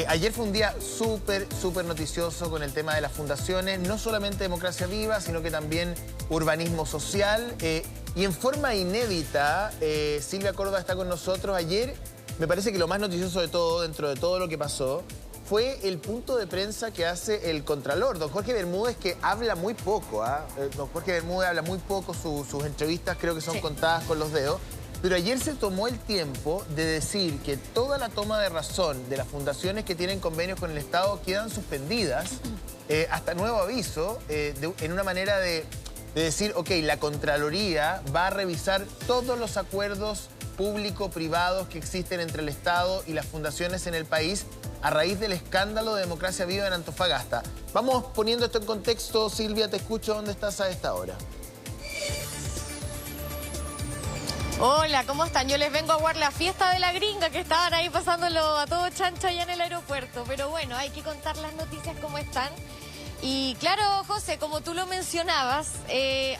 Ayer fue un día súper noticioso con el tema de las fundaciones, no solamente Democracia Viva, sino que también urbanismo social. Y en forma inédita, Silvia Córdoba está con nosotros. Ayer me parece que lo más noticioso de todo, dentro de todo lo que pasó, fue el punto de prensa que hace el Contralor, don Jorge Bermúdez, que habla muy poco. Don Jorge Bermúdez habla muy poco, sus entrevistas creo que son contadas con los dedos. Pero ayer se tomó el tiempo de decir que toda la toma de razón de las fundaciones que tienen convenios con el Estado quedan suspendidas hasta nuevo aviso, en una manera de decir, ok, la Contraloría va a revisar todos los acuerdos público-privados que existen entre el Estado y las fundaciones en el país a raíz del escándalo de Democracia Viva en Antofagasta. Vamos poniendo esto en contexto. Silvia, te escucho. ¿Dónde estás a esta hora? Hola, ¿cómo están? Yo les vengo a guardar la fiesta de la gringa, que estaban ahí pasándolo a todo chancho allá en el aeropuerto. Pero bueno, hay que contar las noticias como están. Y claro, José, como tú lo mencionabas,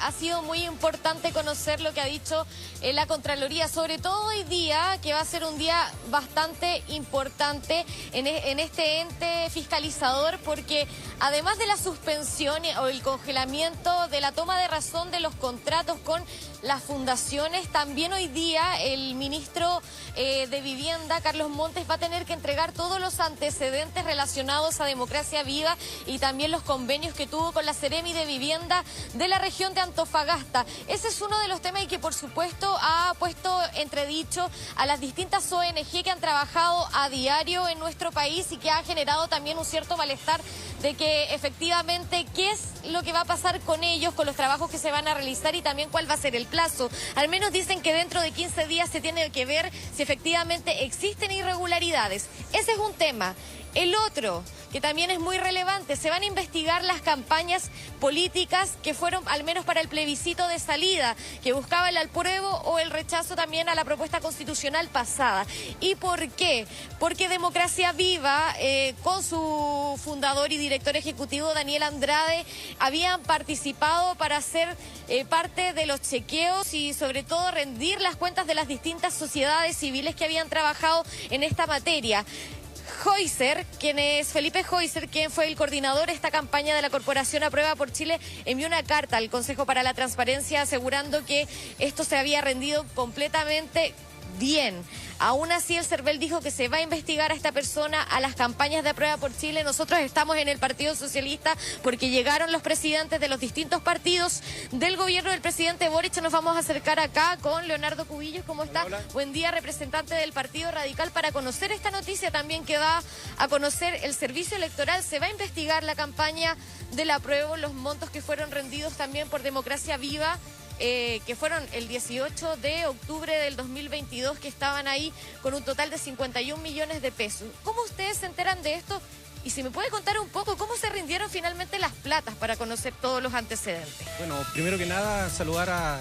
ha sido muy importante conocer lo que ha dicho la Contraloría, sobre todo hoy día, que va a ser un día bastante importante en este ente fiscalizador, porque además de la suspensión o el congelamiento de la toma de razón de los contratos con las fundaciones, también hoy día el ministro de Vivienda, Carlos Montes, va a tener que entregar todos los antecedentes relacionados a Democracia Viva y también los convenios que tuvo con la Seremi de Vivienda de la región de Antofagasta. Ese es uno de los temas y que por supuesto ha puesto entredicho a las distintas ONG que han trabajado a diario en nuestro país y que ha generado también un cierto malestar de que efectivamente qué es lo que va a pasar con ellos, con los trabajos que se van a realizar y también cuál va a ser el plazo. Al menos dicen que dentro de 15 días se tiene que ver si efectivamente existen irregularidades. Ese es un tema. El otro, que también es muy relevante, se van a investigar las campañas políticas que fueron, al menos para el plebiscito de salida, que buscaba el apruebo o el rechazo también a la propuesta constitucional pasada. ¿Y por qué? Porque Democracia Viva, con su fundador y director ejecutivo Daniel Andrade, habían participado para hacer parte de los chequeos y sobre todo rendir las cuentas de las distintas sociedades civiles que habían trabajado en esta materia. Felipe Joycer, quien fue el coordinador de esta campaña de la Corporación Aprueba por Chile, envió una carta al Consejo para la Transparencia asegurando que esto se había rendido completamente bien. Aún así, el CERVEL dijo que se va a investigar a esta persona, a las campañas de Aprueba por Chile. Nosotros estamos en el Partido Socialista porque llegaron los presidentes de los distintos partidos del gobierno del presidente Boric. Nos vamos a acercar acá con Leonardo Cubillos. ¿Cómo está? Hola. Buen día, representante del Partido Radical, para conocer esta noticia también que va a conocer el Servicio Electoral. Se va a investigar la campaña del apruebo, los montos que fueron rendidos también por Democracia Viva, que fueron el 18 de octubre del 2022, que estaban ahí con un total de 51 millones de pesos. ¿Cómo ustedes se enteran de esto? Y si me puede contar un poco, ¿cómo se rindieron finalmente las platas para conocer todos los antecedentes? Bueno, primero que nada, saludar a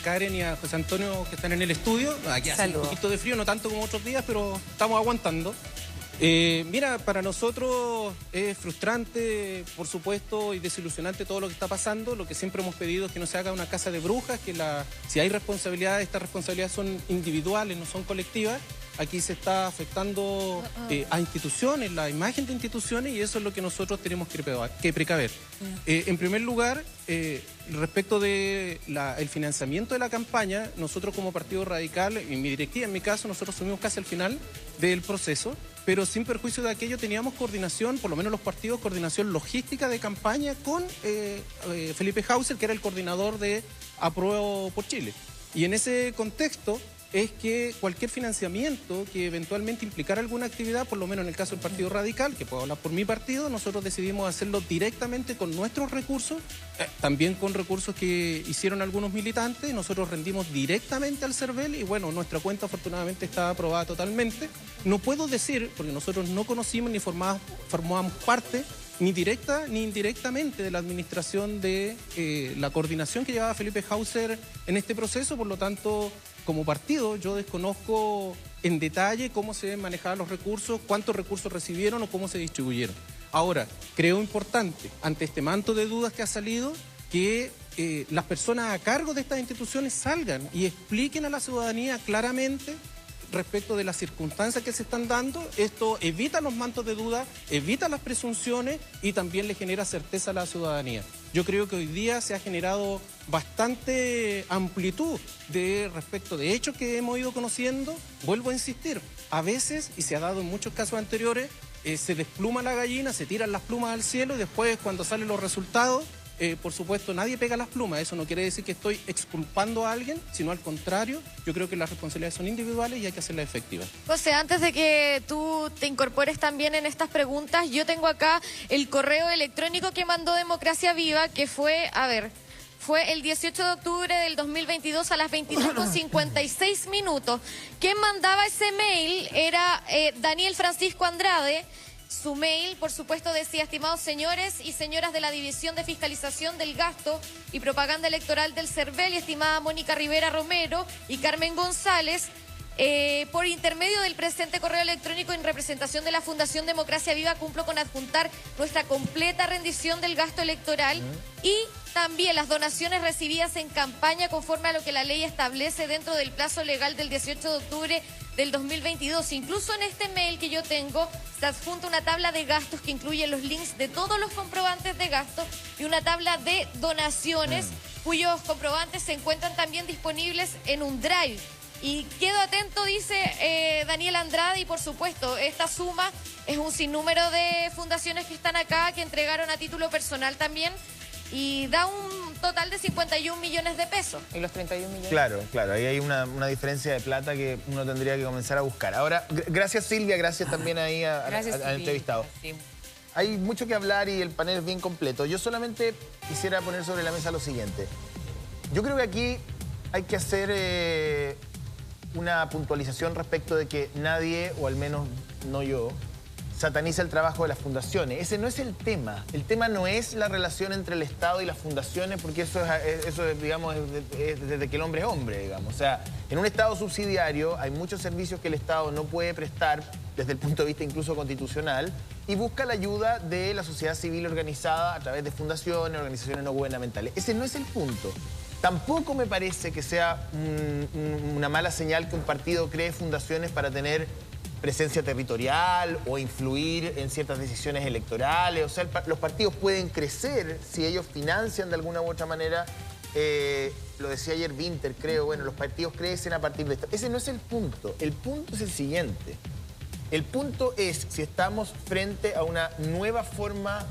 Karen y a José Antonio, que están en el estudio. Aquí hace un poquito de frío, no tanto como otros días, pero estamos aguantando. Mira, para nosotros es frustrante, por supuesto, y desilusionante todo lo que está pasando. Lo que siempre hemos pedido es que no se haga una casa de brujas, que si hay responsabilidades, estas responsabilidades son individuales, no son colectivas. Aquí se está afectando a instituciones, la imagen de instituciones, y eso es lo que nosotros tenemos que precaver. En primer lugar, respecto del financiamiento de la campaña, nosotros como Partido Radical, en mi directiva, en mi caso, nosotros asumimos casi al final del proceso, pero sin perjuicio de aquello teníamos coordinación, por lo menos los partidos, coordinación logística de campaña con Felipe Joycer, que era el coordinador de Apruebo por Chile. Y en ese contexto es que cualquier financiamiento que eventualmente implicara alguna actividad, por lo menos en el caso del Partido Radical, que puedo hablar por mi partido, nosotros decidimos hacerlo directamente con nuestros recursos, también con recursos que hicieron algunos militantes. Nosotros rendimos directamente al CERVEL y bueno, nuestra cuenta afortunadamente está aprobada totalmente. No puedo decir, porque nosotros no conocimos ni formábamos parte ni directa ni indirectamente de la administración de la coordinación que llevaba Felipe Joycer en este proceso. Por lo tanto, como partido, yo desconozco en detalle cómo se manejaban los recursos, cuántos recursos recibieron o cómo se distribuyeron. Ahora, creo importante, ante este manto de dudas que ha salido, que las personas a cargo de estas instituciones salgan y expliquen a la ciudadanía claramente respecto de las circunstancias que se están dando. Esto evita los mantos de duda, evita las presunciones y también le genera certeza a la ciudadanía. Yo creo que hoy día se ha generado bastante amplitud respecto de hechos que hemos ido conociendo. Vuelvo a insistir, a veces, y se ha dado en muchos casos anteriores, se despluma la gallina, se tiran las plumas al cielo y después cuando salen los resultados, por supuesto, nadie pega las plumas. Eso no quiere decir que estoy exculpando a alguien, sino al contrario, yo creo que las responsabilidades son individuales y hay que hacerlas efectivas. José, antes de que tú te incorpores también en estas preguntas, yo tengo acá el correo electrónico que mandó Democracia Viva, que fue, fue el 18 de octubre del 2022 a las 22:56 minutos. Quien mandaba ese mail era Daniel Francisco Andrade. Su mail, por supuesto, decía: estimados señores y señoras de la División de Fiscalización del Gasto y Propaganda Electoral del CERVEL, y estimada Mónica Rivera Romero y Carmen González, por intermedio del presente correo electrónico en representación de la Fundación Democracia Viva, cumplo con adjuntar nuestra completa rendición del gasto electoral y también las donaciones recibidas en campaña conforme a lo que la ley establece dentro del plazo legal del 18 de octubre del 2022. Incluso en este mail que yo tengo se adjunta una tabla de gastos que incluye los links de todos los comprobantes de gasto y una tabla de donaciones cuyos comprobantes se encuentran también disponibles en un drive. Y quedo atento, dice Daniel Andrade, y por supuesto, esta suma es un sinnúmero de fundaciones que están acá, que entregaron a título personal también, y da un total de 51 millones de pesos. ¿Y los 31 millones? Claro, claro, ahí hay una diferencia de plata que uno tendría que comenzar a buscar. Ahora, gracias Silvia, gracias también ahí al entrevistado. Sí. Hay mucho que hablar y el panel es bien completo. Yo solamente quisiera poner sobre la mesa lo siguiente. Yo creo que aquí hay que hacer una puntualización respecto de que nadie, o al menos no yo, sataniza el trabajo de las fundaciones. Ese no es el tema. El tema no es la relación entre el Estado y las fundaciones, porque eso es, digamos, es desde que el hombre es hombre, digamos. O sea, en un Estado subsidiario hay muchos servicios que el Estado no puede prestar desde el punto de vista incluso constitucional y busca la ayuda de la sociedad civil organizada a través de fundaciones, organizaciones no gubernamentales. Ese no es el punto. Tampoco me parece que sea una mala señal que un partido cree fundaciones para tener presencia territorial o influir en ciertas decisiones electorales. O sea, los partidos pueden crecer si ellos financian de alguna u otra manera. Lo decía ayer Winter, creo. Bueno, los partidos crecen a partir de esto. Ese no es el punto. El punto es el siguiente. El punto es si estamos frente a una nueva forma,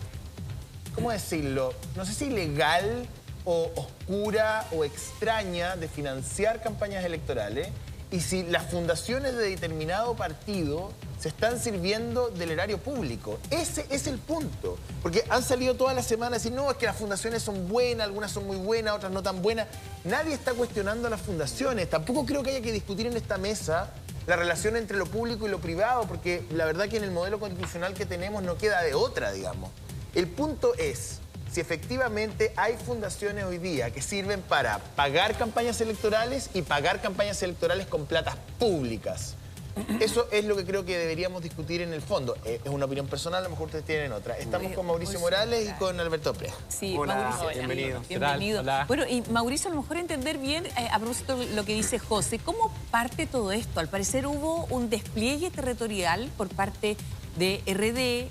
¿cómo decirlo? No sé si ilegal o oscura o extraña de financiar campañas electorales, y si las fundaciones de determinado partido se están sirviendo del erario público. Ese es el punto. Porque han salido todas las semanas y decir, no, es que las fundaciones son buenas, algunas son muy buenas, otras no tan buenas. Nadie está cuestionando a las fundaciones. Tampoco creo que haya que discutir en esta mesa la relación entre lo público y lo privado, porque la verdad que en el modelo constitucional que tenemos no queda de otra, digamos. El punto es si efectivamente hay fundaciones hoy día que sirven para pagar campañas electorales y pagar campañas electorales con platas públicas. Eso es lo que creo que deberíamos discutir en el fondo. Es una opinión personal, a lo mejor ustedes tienen otra. Estamos con Mauricio Morales y con Alberto Pérez. Sí, hola, Mauricio, bienvenido. Bienvenido. Hola. Bueno, y Mauricio, a lo mejor entender bien, a propósito de lo que dice José, ¿cómo parte todo esto? Al parecer hubo un despliegue territorial por parte de RD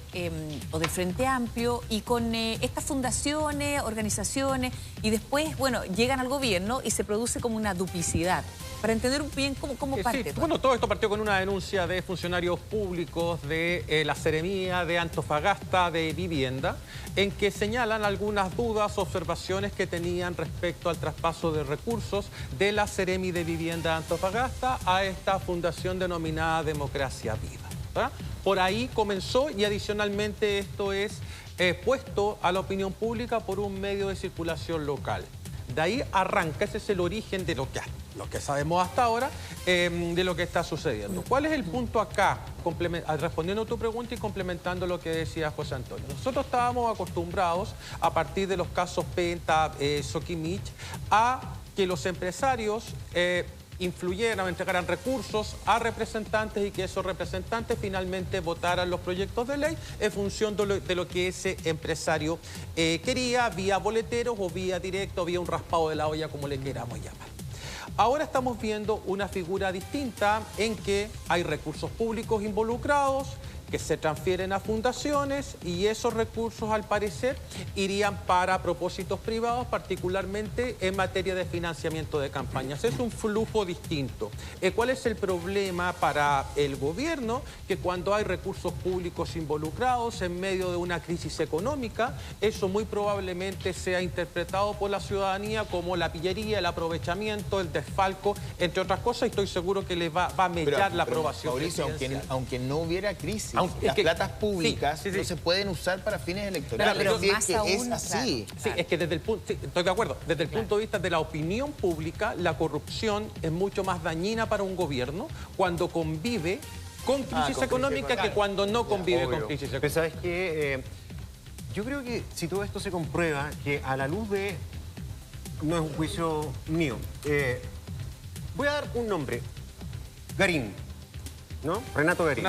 o del Frente Amplio y con estas fundaciones, organizaciones, y después, bueno, llegan al gobierno y se produce como una duplicidad. Para entender bien cómo parte. Sí. Bueno, todo esto partió con una denuncia de funcionarios públicos de la Seremía de Antofagasta de Vivienda, en que señalan algunas dudas, observaciones que tenían respecto al traspaso de recursos de la Seremi de Vivienda de Antofagasta a esta fundación denominada Democracia Viva, ¿verdad? Por ahí comenzó, y adicionalmente esto es puesto a la opinión pública por un medio de circulación local. De ahí arranca, ese es el origen de lo que sabemos hasta ahora, de lo que está sucediendo. ¿Cuál es el punto acá? Respondiendo a tu pregunta y complementando lo que decía José Antonio. Nosotros estábamos acostumbrados, a partir de los casos Penta, Soquimich, a que los empresarios influyeran, entregaran recursos a representantes y que esos representantes finalmente votaran los proyectos de ley en función de lo que ese empresario quería, vía boleteros o vía directo, vía un raspado de la olla, como le queramos llamar. Ahora estamos viendo una figura distinta en que hay recursos públicos involucrados, que se transfieren a fundaciones y esos recursos, al parecer, irían para propósitos privados, particularmente en materia de financiamiento de campañas. Es un flujo distinto. ¿Cuál es el problema para el gobierno? Que cuando hay recursos públicos involucrados en medio de una crisis económica, eso muy probablemente sea interpretado por la ciudadanía como la pillería, el aprovechamiento, el desfalco, entre otras cosas, y estoy seguro que les va a mellar la aprobación. Mauricio, aunque no hubiera crisis, las que, platas públicas no se pueden usar para fines electorales. Pero más que aún, es así. Claro. Sí, es que desde el punto, sí, estoy de acuerdo, desde el punto de vista de la opinión pública, la corrupción es mucho más dañina para un gobierno cuando convive con crisis económica que cuando no convive con crisis económica. Pero ¿sabes qué? Yo creo que si todo esto se comprueba, que a la luz de... No es un juicio mío. Voy a dar un nombre. Garín, ¿no? Renato Garín.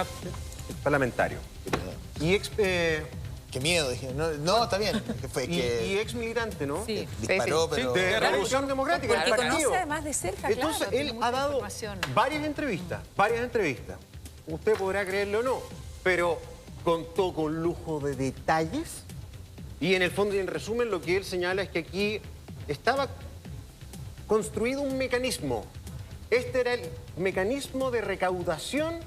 Parlamentario. Y ex... Qué miedo, dije. No, está bien. Y ex militante, ¿no? Sí. Disparó, pero... De Revolución Democrática. Porque el partido. conoce además de cerca, Entonces, claro, él ha dado varias entrevistas. Usted podrá creerlo o no, pero contó con lujo de detalles. Y en el fondo y en resumen, lo que él señala es que aquí estaba construido un mecanismo. Este era el mecanismo de recaudación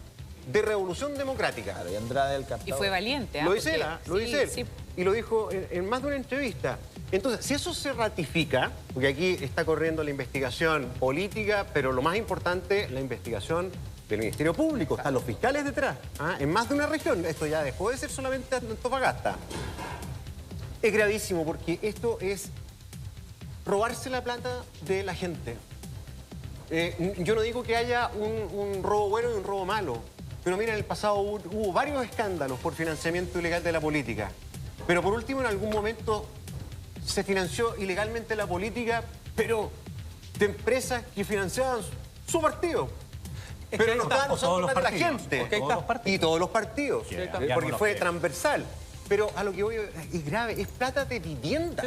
de Revolución Democrática. Claro, y Andrade del Captador. Y fue valiente. Lo dice él, lo dice él. Sí. Y lo dijo en más de una entrevista. Entonces, si eso se ratifica, porque aquí está corriendo la investigación política, pero lo más importante, la investigación del Ministerio Público. Están los fiscales detrás, en más de una región. Esto ya dejó de ser solamente Antofagasta. Es gravísimo porque esto es robarse la plata de la gente. Yo no digo que haya un robo bueno y un robo malo, pero mira, en el pasado hubo varios escándalos por financiamiento ilegal de la política. Pero por último, en algún momento se financió ilegalmente la política, pero de empresas que financiaban su partido. Pero no estaban usando plata de la gente. Y todos los partidos. Porque fue transversal. Pero a lo que voy es grave, es plata de vivienda.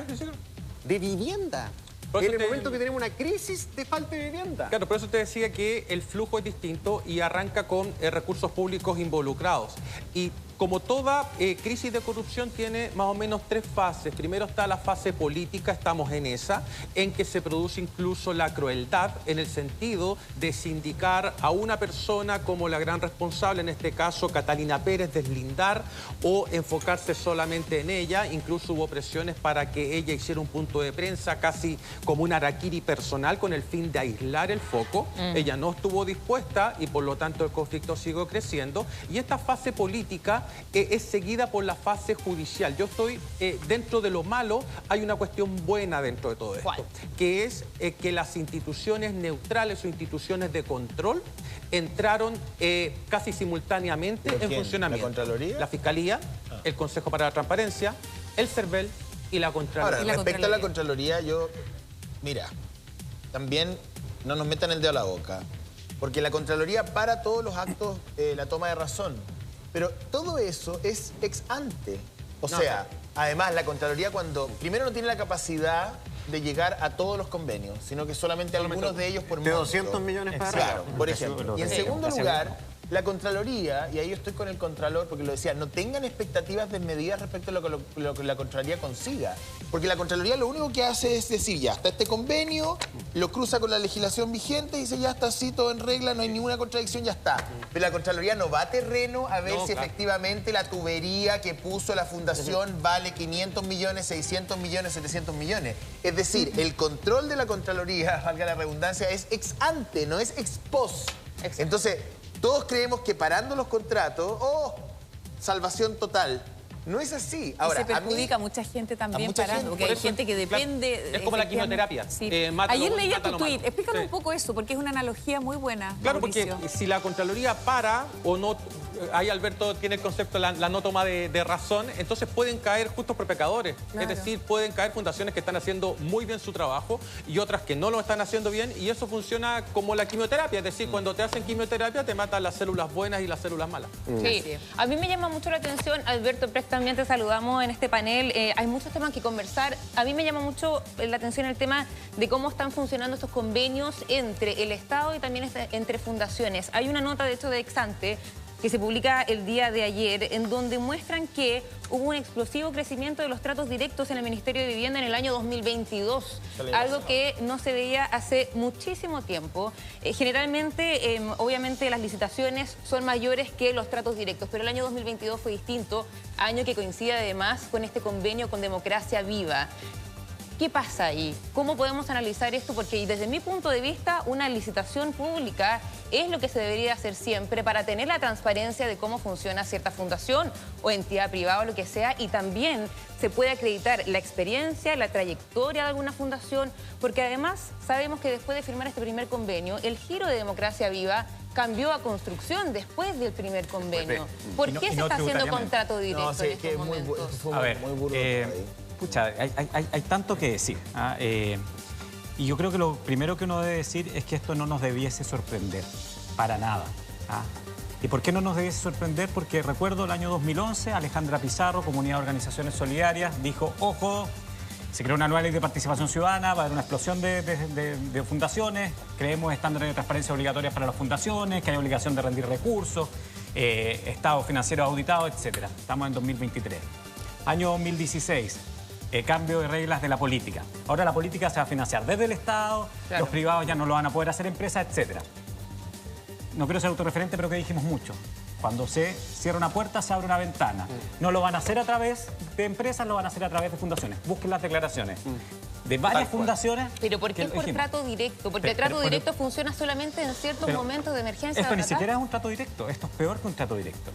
De vivienda. En el momento que tenemos una crisis de falta de vivienda. Claro, por eso te decía que el flujo es distinto y arranca con recursos públicos involucrados. Y como toda crisis de corrupción tiene más o menos tres fases. Primero está la fase política, estamos en esa, en que se produce incluso la crueldad en el sentido de sindicar a una persona como la gran responsable, en este caso Catalina Pérez, deslindar o enfocarse solamente en ella. Incluso hubo presiones para que ella hiciera un punto de prensa casi como un harakiri personal con el fin de aislar el foco. Ella no estuvo dispuesta y por lo tanto el conflicto siguió creciendo. Y esta fase política es seguida por la fase judicial. Yo estoy dentro de lo malo, hay una cuestión buena dentro de todo esto. ¿Cuál? Que es que las instituciones neutrales o instituciones de control entraron casi simultáneamente en funcionamiento. ¿La Contraloría? La Fiscalía, el Consejo para la Transparencia, el CERVEL y la Contraloría. Ahora, respecto a la Contraloría, mira, también no nos metan el dedo a la boca, porque la Contraloría para todos los actos la toma de razón. Pero todo eso es ex ante. O sea, además la Contraloría primero no tiene la capacidad de llegar a todos los convenios, sino que solamente algunos de ellos por de monto. 200 millones para Claro, por ejemplo. Y en segundo lugar, la Contraloría, y ahí yo estoy con el Contralor, porque lo decía, no tengan expectativas desmedidas respecto a lo que la Contraloría consiga. Porque la Contraloría lo único que hace es decir, ya está este convenio, lo cruza con la legislación vigente y dice, ya está así, todo en regla, no hay ninguna contradicción, ya está. Pero la Contraloría no va a terreno a ver si efectivamente la tubería que puso la fundación vale 500 millones, 600 millones, 700 millones. Es decir, el control de la Contraloría, valga la redundancia, es ex ante, no es ex post. Entonces, todos creemos que parando los contratos, salvación total. No es así. Ahora, y se perjudica a mucha gente también parando, porque hay gente que depende... Es como la quimioterapia. Sí. Ayer leía tu tuit, explícame un poco eso, porque es una analogía muy buena. Claro, Mauricio. porque si la Contraloría para o no ahí Alberto tiene el concepto de la no toma de razón, entonces pueden caer justos por pecadores. Claro. Es decir, pueden caer fundaciones que están haciendo muy bien su trabajo y otras que no lo están haciendo bien, y eso funciona como la quimioterapia. Es decir, cuando te hacen quimioterapia te matan las células buenas y las células malas. Sí, a mí me llama mucho la atención, Alberto Pérez, también te saludamos en este panel. Hay muchos temas que conversar. A mí me llama mucho la atención el tema de cómo están funcionando estos convenios entre el Estado y también entre fundaciones. Hay una nota, de hecho, de Exante, que se publica el día de ayer, en donde muestran que hubo un explosivo crecimiento de los tratos directos en el Ministerio de Vivienda en el año 2022, algo que no se veía hace muchísimo tiempo. Generalmente, obviamente, las licitaciones son mayores que los tratos directos, pero el año 2022 fue distinto, año que coincide además con este convenio con Democracia Viva. ¿Qué pasa ahí? ¿Cómo podemos analizar esto? Porque desde mi punto de vista, una licitación pública es lo que se debería hacer siempre para tener la transparencia de cómo funciona cierta fundación o entidad privada o lo que sea, y también se puede acreditar la experiencia, la trayectoria de alguna fundación, porque además sabemos que después de firmar este primer convenio, el giro de Democracia Viva cambió a construcción después del primer convenio. ¿Por qué se está haciendo contrato directo en estos momentos? A ver, pucha, hay tanto que decir. Y yo creo que lo primero que uno debe decir es que esto no nos debiese sorprender, para nada. ¿Y por qué no nos debiese sorprender? Porque recuerdo el año 2011, Alejandra Pizarro, Comunidad de Organizaciones Solidarias, dijo, ojo, se creó una nueva ley de participación ciudadana, va a haber una explosión de fundaciones, creemos estándares de transparencia obligatorias para las fundaciones, que hay obligación de rendir recursos, estado financiero auditado, etc. Estamos en 2023. Año 2016. Cambio de reglas de la política. Ahora la política se va a financiar desde el Estado, claro. Los privados ya no lo van a poder hacer empresas, etc. No quiero ser autorreferente, pero que dijimos mucho. Cuando se cierra una puerta, se abre una ventana. No lo van a hacer a través de empresas, lo van a hacer a través de fundaciones. Busquen las declaraciones de varias fundaciones. ¿Pero por qué por trato directo? Porque el trato directo funciona solamente en ciertos momentos de emergencia. Esto ni siquiera es un trato directo. Esto es peor que un trato directo.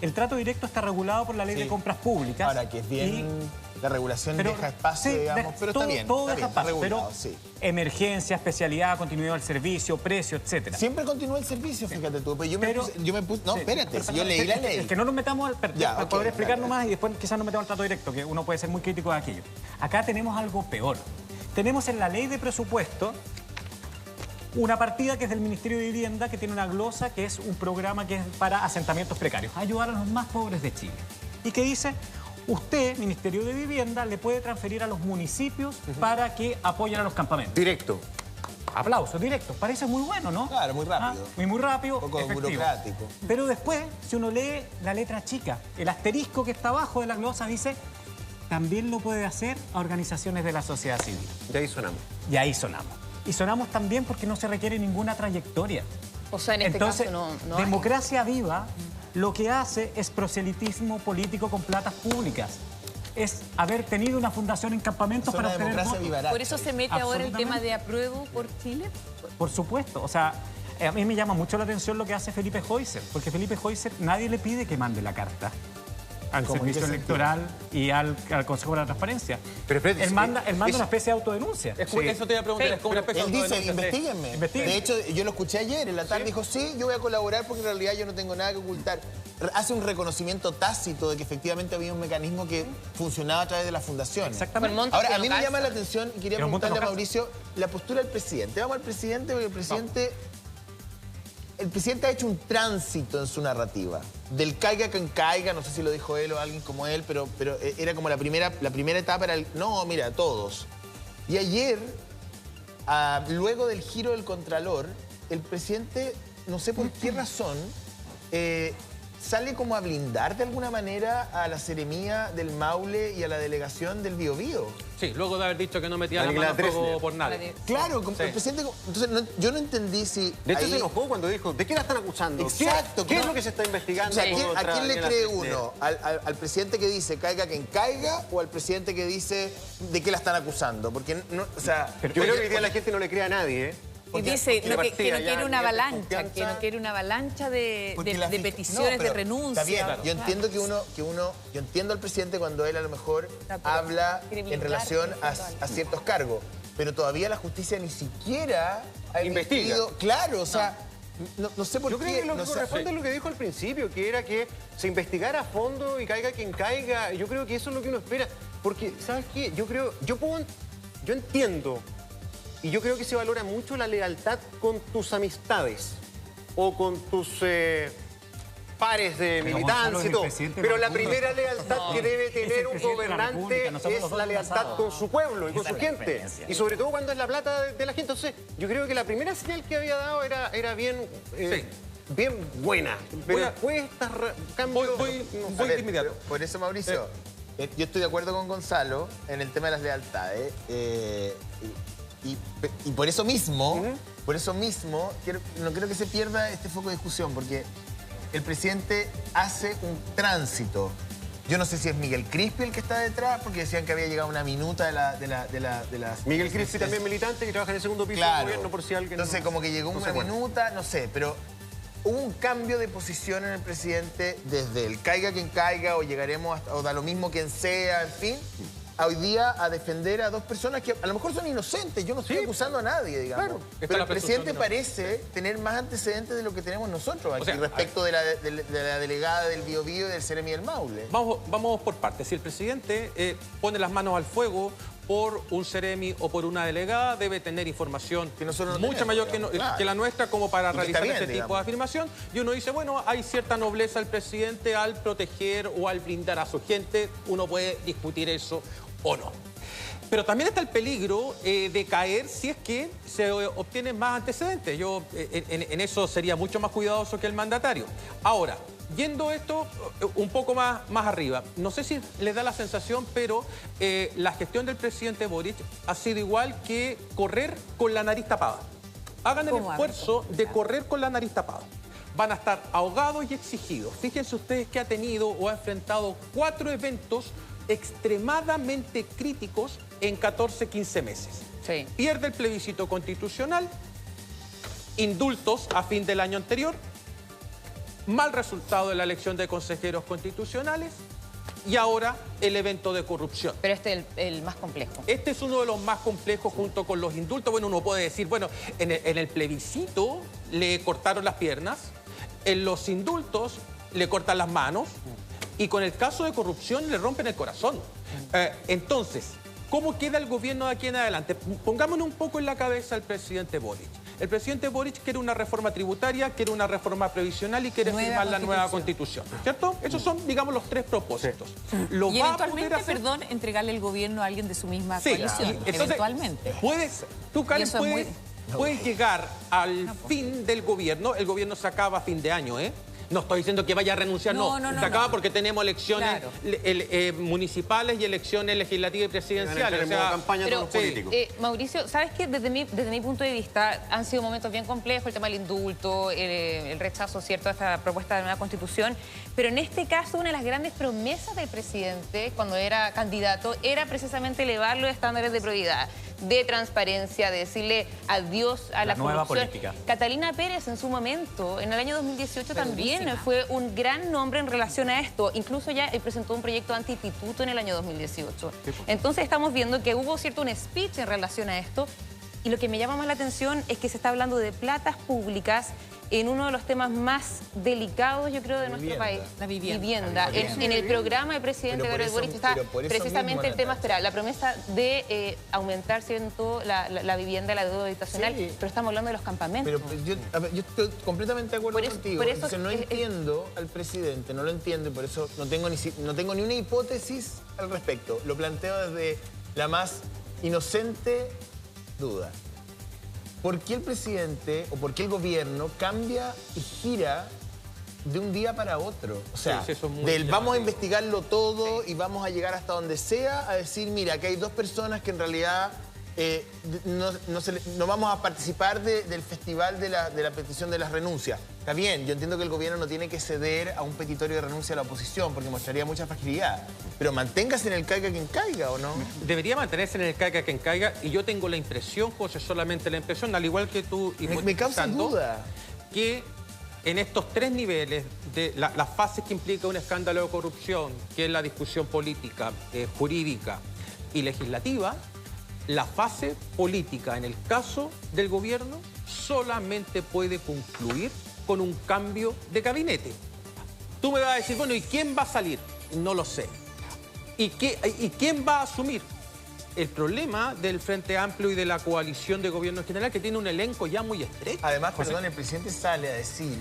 El trato directo está regulado por la Ley de Compras Públicas. Ahora, que es bien... La regulación deja espacio, digamos, pero todo, está bien. Todo deja espacio, regulado, pero emergencia, especialidad, continuidad del servicio, precio, etc. Siempre continúa el servicio, fíjate tú. Yo me puse... No, espérate, si yo leí la ley. Es que no nos metamos para poder explicar nomás y después quizás nos metamos al trato directo, que uno puede ser muy crítico de aquello. Acá tenemos algo peor. Tenemos en la Ley de Presupuesto una partida que es del Ministerio de Vivienda, que tiene una glosa, que es un programa que es para asentamientos precarios, ayudar a los más pobres de Chile. Y que dice... Usted, Ministerio de Vivienda, le puede transferir a los municipios para que apoyen a los campamentos. Directo. Aplausos, directos. Parece muy bueno, ¿no? Claro, muy rápido. Muy rápido, un poco efectivo. burocrático. Pero después, si uno lee la letra chica, el asterisco que está abajo de la glosa dice, también lo puede hacer a organizaciones de la sociedad civil. Y ahí sonamos. Y ahí sonamos. Y sonamos también porque no se requiere ninguna trayectoria. O sea, en este Entonces, caso no Democracia Viva lo que hace es proselitismo político con platas públicas. Es haber tenido una fundación en campamentos para obtener votos. Por eso se mete ahora el tema de apruebo por Chile. Por supuesto. O sea, a mí me llama mucho la atención lo que hace Felipe Hoyser, porque Felipe Hoyser nadie le pide que mande la carta al Servicio Electoral y al Consejo para la Transparencia. Pero espérate, él manda una especie de autodenuncia. Eso te iba a preguntar, es como una especie de autodenuncia. Él dice, investíguenme. De hecho, yo lo escuché ayer en la tarde, dijo, sí, yo voy a colaborar porque en realidad yo no tengo nada que ocultar. Hace un reconocimiento tácito de que efectivamente había un mecanismo que funcionaba a través de la fundación. Exactamente. Ahora, a mí me llama la atención, y quería preguntarle a Mauricio, la postura del presidente. Vamos al presidente, porque el presidente ha hecho un tránsito en su narrativa. Del caiga quien caiga, no sé si lo dijo él o alguien como él, pero era como la primera etapa, era el, no, mira, todos. Y ayer, luego del giro del Contralor, el presidente, no sé por qué razón, sale como a blindar de alguna manera a la seremía del Maule y a la delegación del Biobío. Sí, luego de haber dicho que no metía la mano en fuego por nadie. Claro, el presidente... Entonces, yo no entendí si... De hecho, se enojó cuando dijo, ¿de qué la están acusando? Exacto. ¿Qué es lo que se está investigando? O sea, ¿a quién le cree uno? ¿Al presidente que dice caiga quien caiga o al presidente que dice de qué la están acusando? Porque, no, o sea... Yo creo que hoy día la gente no le cree a nadie, Y dice que no quiere una avalancha, que no quiere una avalancha de peticiones, de renuncia. Está bien, yo entiendo yo entiendo al presidente cuando él a lo mejor habla en relación a ciertos cargos, pero todavía la justicia ni siquiera ha investiga. Claro, o sea, no sé por Yo qué... creo que lo que no sé- corresponde es lo que dijo al principio, que era que se investigara a fondo y caiga quien caiga. Yo creo que eso es lo que uno espera. Porque, ¿sabes qué? Yo entiendo y yo creo que se valora mucho la lealtad con tus amistades o con tus pares de Pero militancia Gonzalo y es el todo. presidente Pero de la la República. primera lealtad que debe es tener el un presidente de la gobernante República, nosotros es los dos la hemos lealtad pasado. con su pueblo y con Esa su es la gente. diferencia. Y sobre todo cuando es la plata de la gente. Entonces, yo creo que la primera señal que había dado era bien... bien buena. Pero después estas cambios... Voy A ver, de inmediato. pero por eso, Mauricio, yo estoy de acuerdo con Gonzalo en el tema de las lealtades. Y por eso mismo, no creo que se pierda este foco de discusión, porque el presidente hace un tránsito. Yo no sé si es Miguel Crispi el que está detrás, porque decían que había llegado una minuta de las... Miguel Crispi también militante que trabaja en el segundo piso del gobierno, por si alguien... Entonces, como que llegó una minuta, no sé, pero hubo un cambio de posición en el presidente desde el caiga quien caiga, o llegaremos hasta, o da lo mismo quien sea, en fin, a hoy día a defender a dos personas que a lo mejor son inocentes. Yo no estoy acusando a nadie, digamos. Claro. Pero el presidente parece tener más antecedentes de lo que tenemos nosotros aquí, respecto de la delegada del Biobío y del Ceremi del Maule. Vamos por partes. Si el presidente pone las manos al fuego por un Ceremi o por una delegada, debe tener información que nosotros mucha mayor que la nuestra como para realizar bien, este tipo de afirmación. Y uno dice, bueno, hay cierta nobleza al presidente al proteger o al brindar a su gente. Uno puede discutir eso o no. Pero también está el peligro de caer si es que se obtienen más antecedentes. Yo en eso sería mucho más cuidadoso que el mandatario. Ahora, yendo esto un poco más arriba, no sé si les da la sensación, pero la gestión del presidente Boric ha sido igual que correr con la nariz tapada. Hagan el esfuerzo de correr con la nariz tapada. Van a estar ahogados y exigidos. Fíjense ustedes que ha tenido o ha enfrentado 4 eventos extremadamente críticos en 14, 15 meses. Sí. Pierde el plebiscito constitucional, indultos a fin del año anterior, mal resultado de la elección de consejeros constitucionales y ahora el evento de corrupción. Pero este es el más complejo. Este es uno de los más complejos junto con los indultos. Bueno, uno puede decir, bueno, en el plebiscito le cortaron las piernas, en los indultos le cortan las manos y con el caso de corrupción le rompen el corazón. Entonces, ¿cómo queda el gobierno de aquí en adelante? Pongámonos un poco en la cabeza al presidente Boric. El presidente Boric quiere una reforma tributaria, quiere una reforma previsional y quiere firmar la nueva constitución, ¿cierto? Esos son, digamos, los 3 propósitos. ¿Lo y va eventualmente, a poder hacer? perdón, entregarle el gobierno a alguien de su misma Sí, coalición. entonces, Eventualmente. Tú, Karen, eso es puedes llegar al fin del gobierno. El gobierno se acaba a fin de año, ¿eh? No estoy diciendo que vaya a renunciar, no. Se acaba porque tenemos elecciones municipales y elecciones legislativas y presidenciales. O sea, campaña de los políticos. Mauricio, ¿sabes qué? Desde mi punto de vista han sido momentos bien complejos, el tema del indulto, el rechazo, ¿cierto?, a esta propuesta de nueva constitución. Pero en este caso, una de las grandes promesas del presidente cuando era candidato era precisamente elevar los estándares de probidad, de transparencia, de decirle adiós a la nueva corrupción. política. Catalina Pérez en su momento, en el año 2018 también fue un gran nombre en relación a esto. Incluso ya presentó un proyecto anti-instituto en el año 2018. Entonces estamos viendo que hubo cierto un speech en relación a esto. Y lo que me llama más la atención es que se está hablando de platas públicas en uno de los temas más delicados, yo creo, de nuestro país. La vivienda. En el programa del presidente Gabriel Boric está precisamente el tema, la promesa de aumentar, ¿cierto?, la vivienda, la deuda habitacional, pero estamos hablando de los campamentos. Pero yo estoy completamente de acuerdo contigo. por eso Entonces, no entiendo al presidente, no lo entiendo y por eso no tengo ni una hipótesis al respecto. Lo planteo desde la más inocente duda. ¿Por qué el presidente o por qué el gobierno cambia y gira de un día para otro? O sea, vamos a investigarlo todo y vamos a llegar hasta donde sea a decir, mira, que hay 2 personas que en realidad no vamos a participar del festival de la petición de las renuncias. Está bien, yo entiendo que el gobierno no tiene que ceder a un petitorio de renuncia a la oposición porque mostraría mucha fragilidad. Pero manténgase en el caiga quien caiga, ¿o no? Debería mantenerse en el caiga quien caiga y yo tengo la impresión, José, solamente la impresión, al igual que tú... Me causa duda. Que en estos 3 niveles, de las fases que implica un escándalo de corrupción, que es la discusión política, jurídica y legislativa, la fase política, en el caso del gobierno, solamente puede concluir con un cambio de gabinete. Tú me vas a decir, bueno, ¿y quién va a salir? No lo sé. ¿Y quién va a asumir? El problema del Frente Amplio y de la coalición de gobierno en general, que tiene un elenco ya muy estrecho. Además, perdón, el presidente sale a decir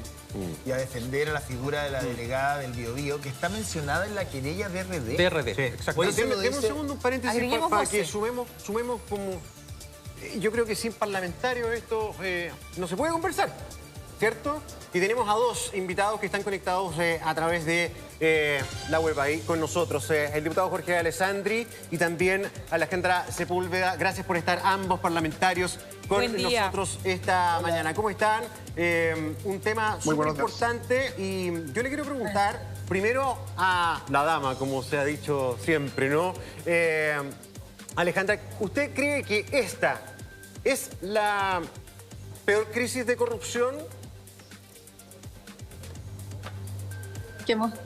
y a defender a la figura de la delegada del Biobío, que está mencionada en la querella de RD. De RD, exacto. Bueno, Eso lo deme un dice- segundo, un paréntesis Agreguemos, para José. que sumemos como... Yo creo que sin parlamentarios esto no se puede conversar, ¿cierto? Y tenemos a dos invitados que están conectados a través de la web ahí con nosotros. El diputado Jorge Alessandri y también Alejandra Sepúlveda. Gracias por estar ambos parlamentarios con Buen día. nosotros esta mañana. ¿Cómo están? Un tema súper importante y yo le quiero preguntar primero a la dama, como se ha dicho siempre, ¿no? Alejandra, ¿usted cree que esta es la peor crisis de corrupción?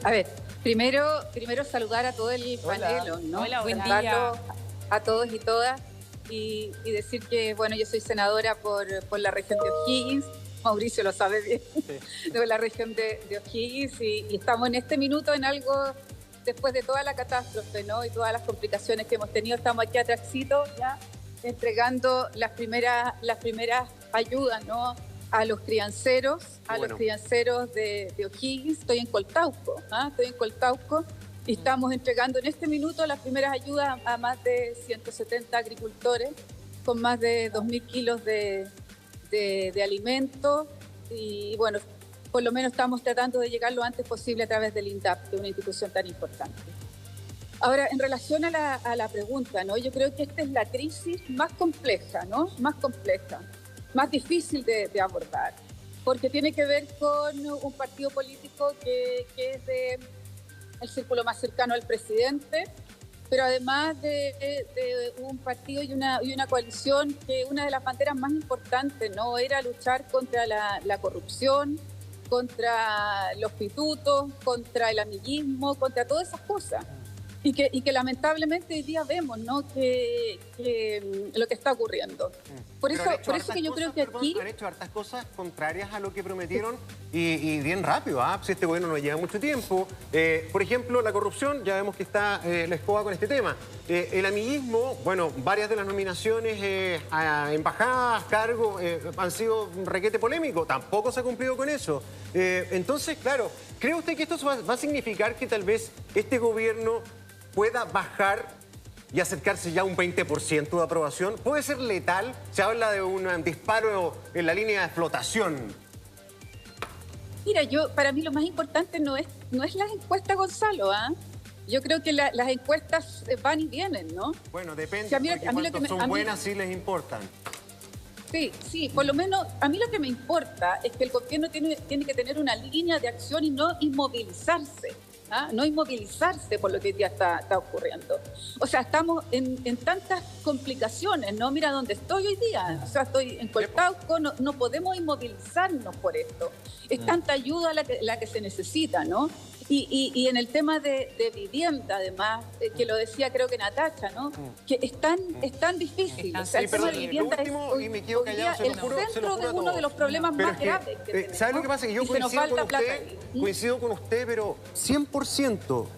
A ver, primero saludar a todo el panel, ¿no? Hola, buen Invitarlos día. a todos y todas y decir que, bueno, yo soy senadora por la región de O'Higgins, Mauricio lo sabe bien, de la región de O'Higgins y estamos en este minuto en algo, después de toda la catástrofe, ¿no? Y todas las complicaciones que hemos tenido, estamos aquí atrásito ya entregando las primeras ayudas, ¿no? A los crianceros, de O'Higgins. Estoy en Coltauco, y estamos entregando en este minuto las primeras ayudas a más de 170 agricultores con más de 2.000 kilos de alimentos y bueno, por lo menos estamos tratando de llegar lo antes posible a través del INDAP, que es una institución tan importante. Ahora, en relación a la pregunta, ¿no? Yo creo que esta es la crisis más compleja, ¿no? Más difícil de abordar, porque tiene que ver con un partido político que es el círculo más cercano al presidente, pero además de un partido y una coalición que una de las banderas más importantes, ¿no? Era luchar contra la corrupción, contra los pitutos, contra el amiguismo, contra todas esas cosas. Y que lamentablemente hoy día vemos, ¿no? que lo que está ocurriendo. Por eso que yo creo que aquí... Han hecho hartas cosas contrarias a lo que prometieron y bien rápido, ¿ah? Si este gobierno no lleva mucho tiempo. Por ejemplo, la corrupción, ya vemos que está la escoba con este tema. El amiguismo, bueno, varias de las nominaciones a embajadas, cargos, han sido un requete polémico. Tampoco se ha cumplido con eso. Entonces, claro, ¿cree usted que esto va a significar que tal vez este gobierno pueda bajar y acercarse ya a un 20% de aprobación? ¿Puede ser letal? Se habla de un disparo en la línea de flotación. Mira, para mí lo más importante no es las encuestas, Gonzalo, ¿ah? Yo creo que las encuestas van y vienen, ¿no? Bueno, depende, Sí, a mí porque cuando son buenas sí les importan. Sí, por lo menos a mí lo que me importa es que el gobierno tiene que tener una línea de acción y no inmovilizarse. No inmovilizarse por lo que hoy día está ocurriendo. O sea, estamos en tantas complicaciones, ¿no? Mira dónde estoy hoy día. O sea, estoy en Coltauco, no podemos inmovilizarnos por esto. Es tanta ayuda la que se necesita, ¿no? Y en el tema de vivienda, además, que lo decía creo que Natacha, ¿no? Que es tan difícil. O sea, el tema de vivienda es hoy día el centro de uno de los problemas más graves que tenemos. ¿Sabe lo que pasa? Que yo Y se nos falta plata ahí. coincido con usted, pero 100%.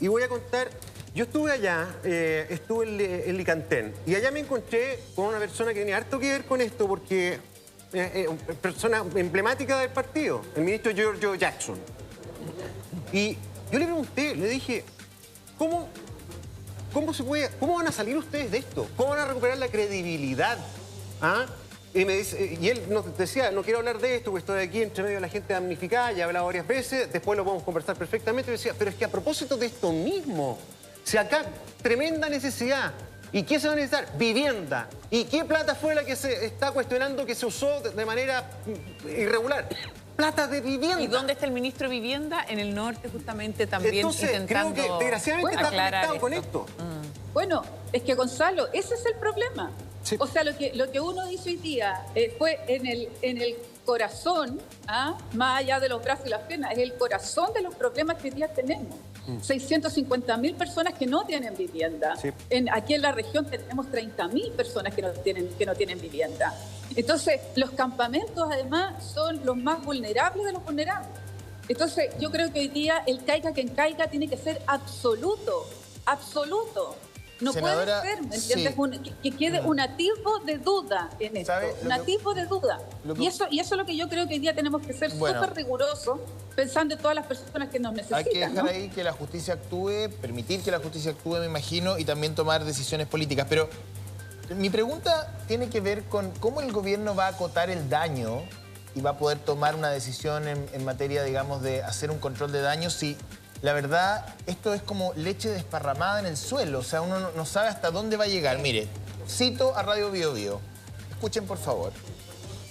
Y voy a contar, yo estuve allá, estuve en Licantén, y allá me encontré con una persona que tenía harto que ver con esto, porque persona emblemática del partido, el ministro Giorgio Jackson. Y yo le pregunté, le dije, ¿cómo van a salir ustedes de esto? ¿Cómo van a recuperar la credibilidad? Y él nos decía, no quiero hablar de esto, porque estoy aquí entre medio de la gente damnificada, ya he hablado varias veces, después lo podemos conversar perfectamente. Y decía, pero es que a propósito de esto mismo, si acá tremenda necesidad, ¿y qué se va a necesitar? Vivienda. ¿Y qué plata fue la que se está cuestionando que se usó de manera irregular? Plata de vivienda. ¿Y dónde está el ministro de Vivienda? En el norte, justamente, también Entonces, intentando creo que desgraciadamente está conectado con esto. Bueno, es que Gonzalo, ese es el problema. Sí. O sea, lo que uno dice hoy día fue en el corazón, más allá de los brazos y las piernas, es el corazón de los problemas que hoy día tenemos. 650.000 personas que no tienen vivienda. Sí. Aquí en la región tenemos 30.000 personas que no tienen vivienda. Entonces, los campamentos además son los más vulnerables de los vulnerables. Entonces, yo creo que hoy día el caiga quien caiga tiene que ser absoluto, absoluto. No Senadora, puede ser, ¿me entiendes? Sí. Que quede un atisbo de duda en esto, un atisbo de duda. Y eso es lo que yo creo que hoy día tenemos que ser súper rigurosos, pensando en todas las personas que nos necesitan. Hay que dejar ahí que la justicia actúe, permitir que la justicia actúe, me imagino, y también tomar decisiones políticas. Pero mi pregunta tiene que ver con cómo el gobierno va a acotar el daño y va a poder tomar una decisión en materia, digamos, de hacer un control de daño si... La verdad, esto es como leche desparramada en el suelo. O sea, uno no sabe hasta dónde va a llegar. Mire, cito a Radio Bio Bio. Escuchen, por favor.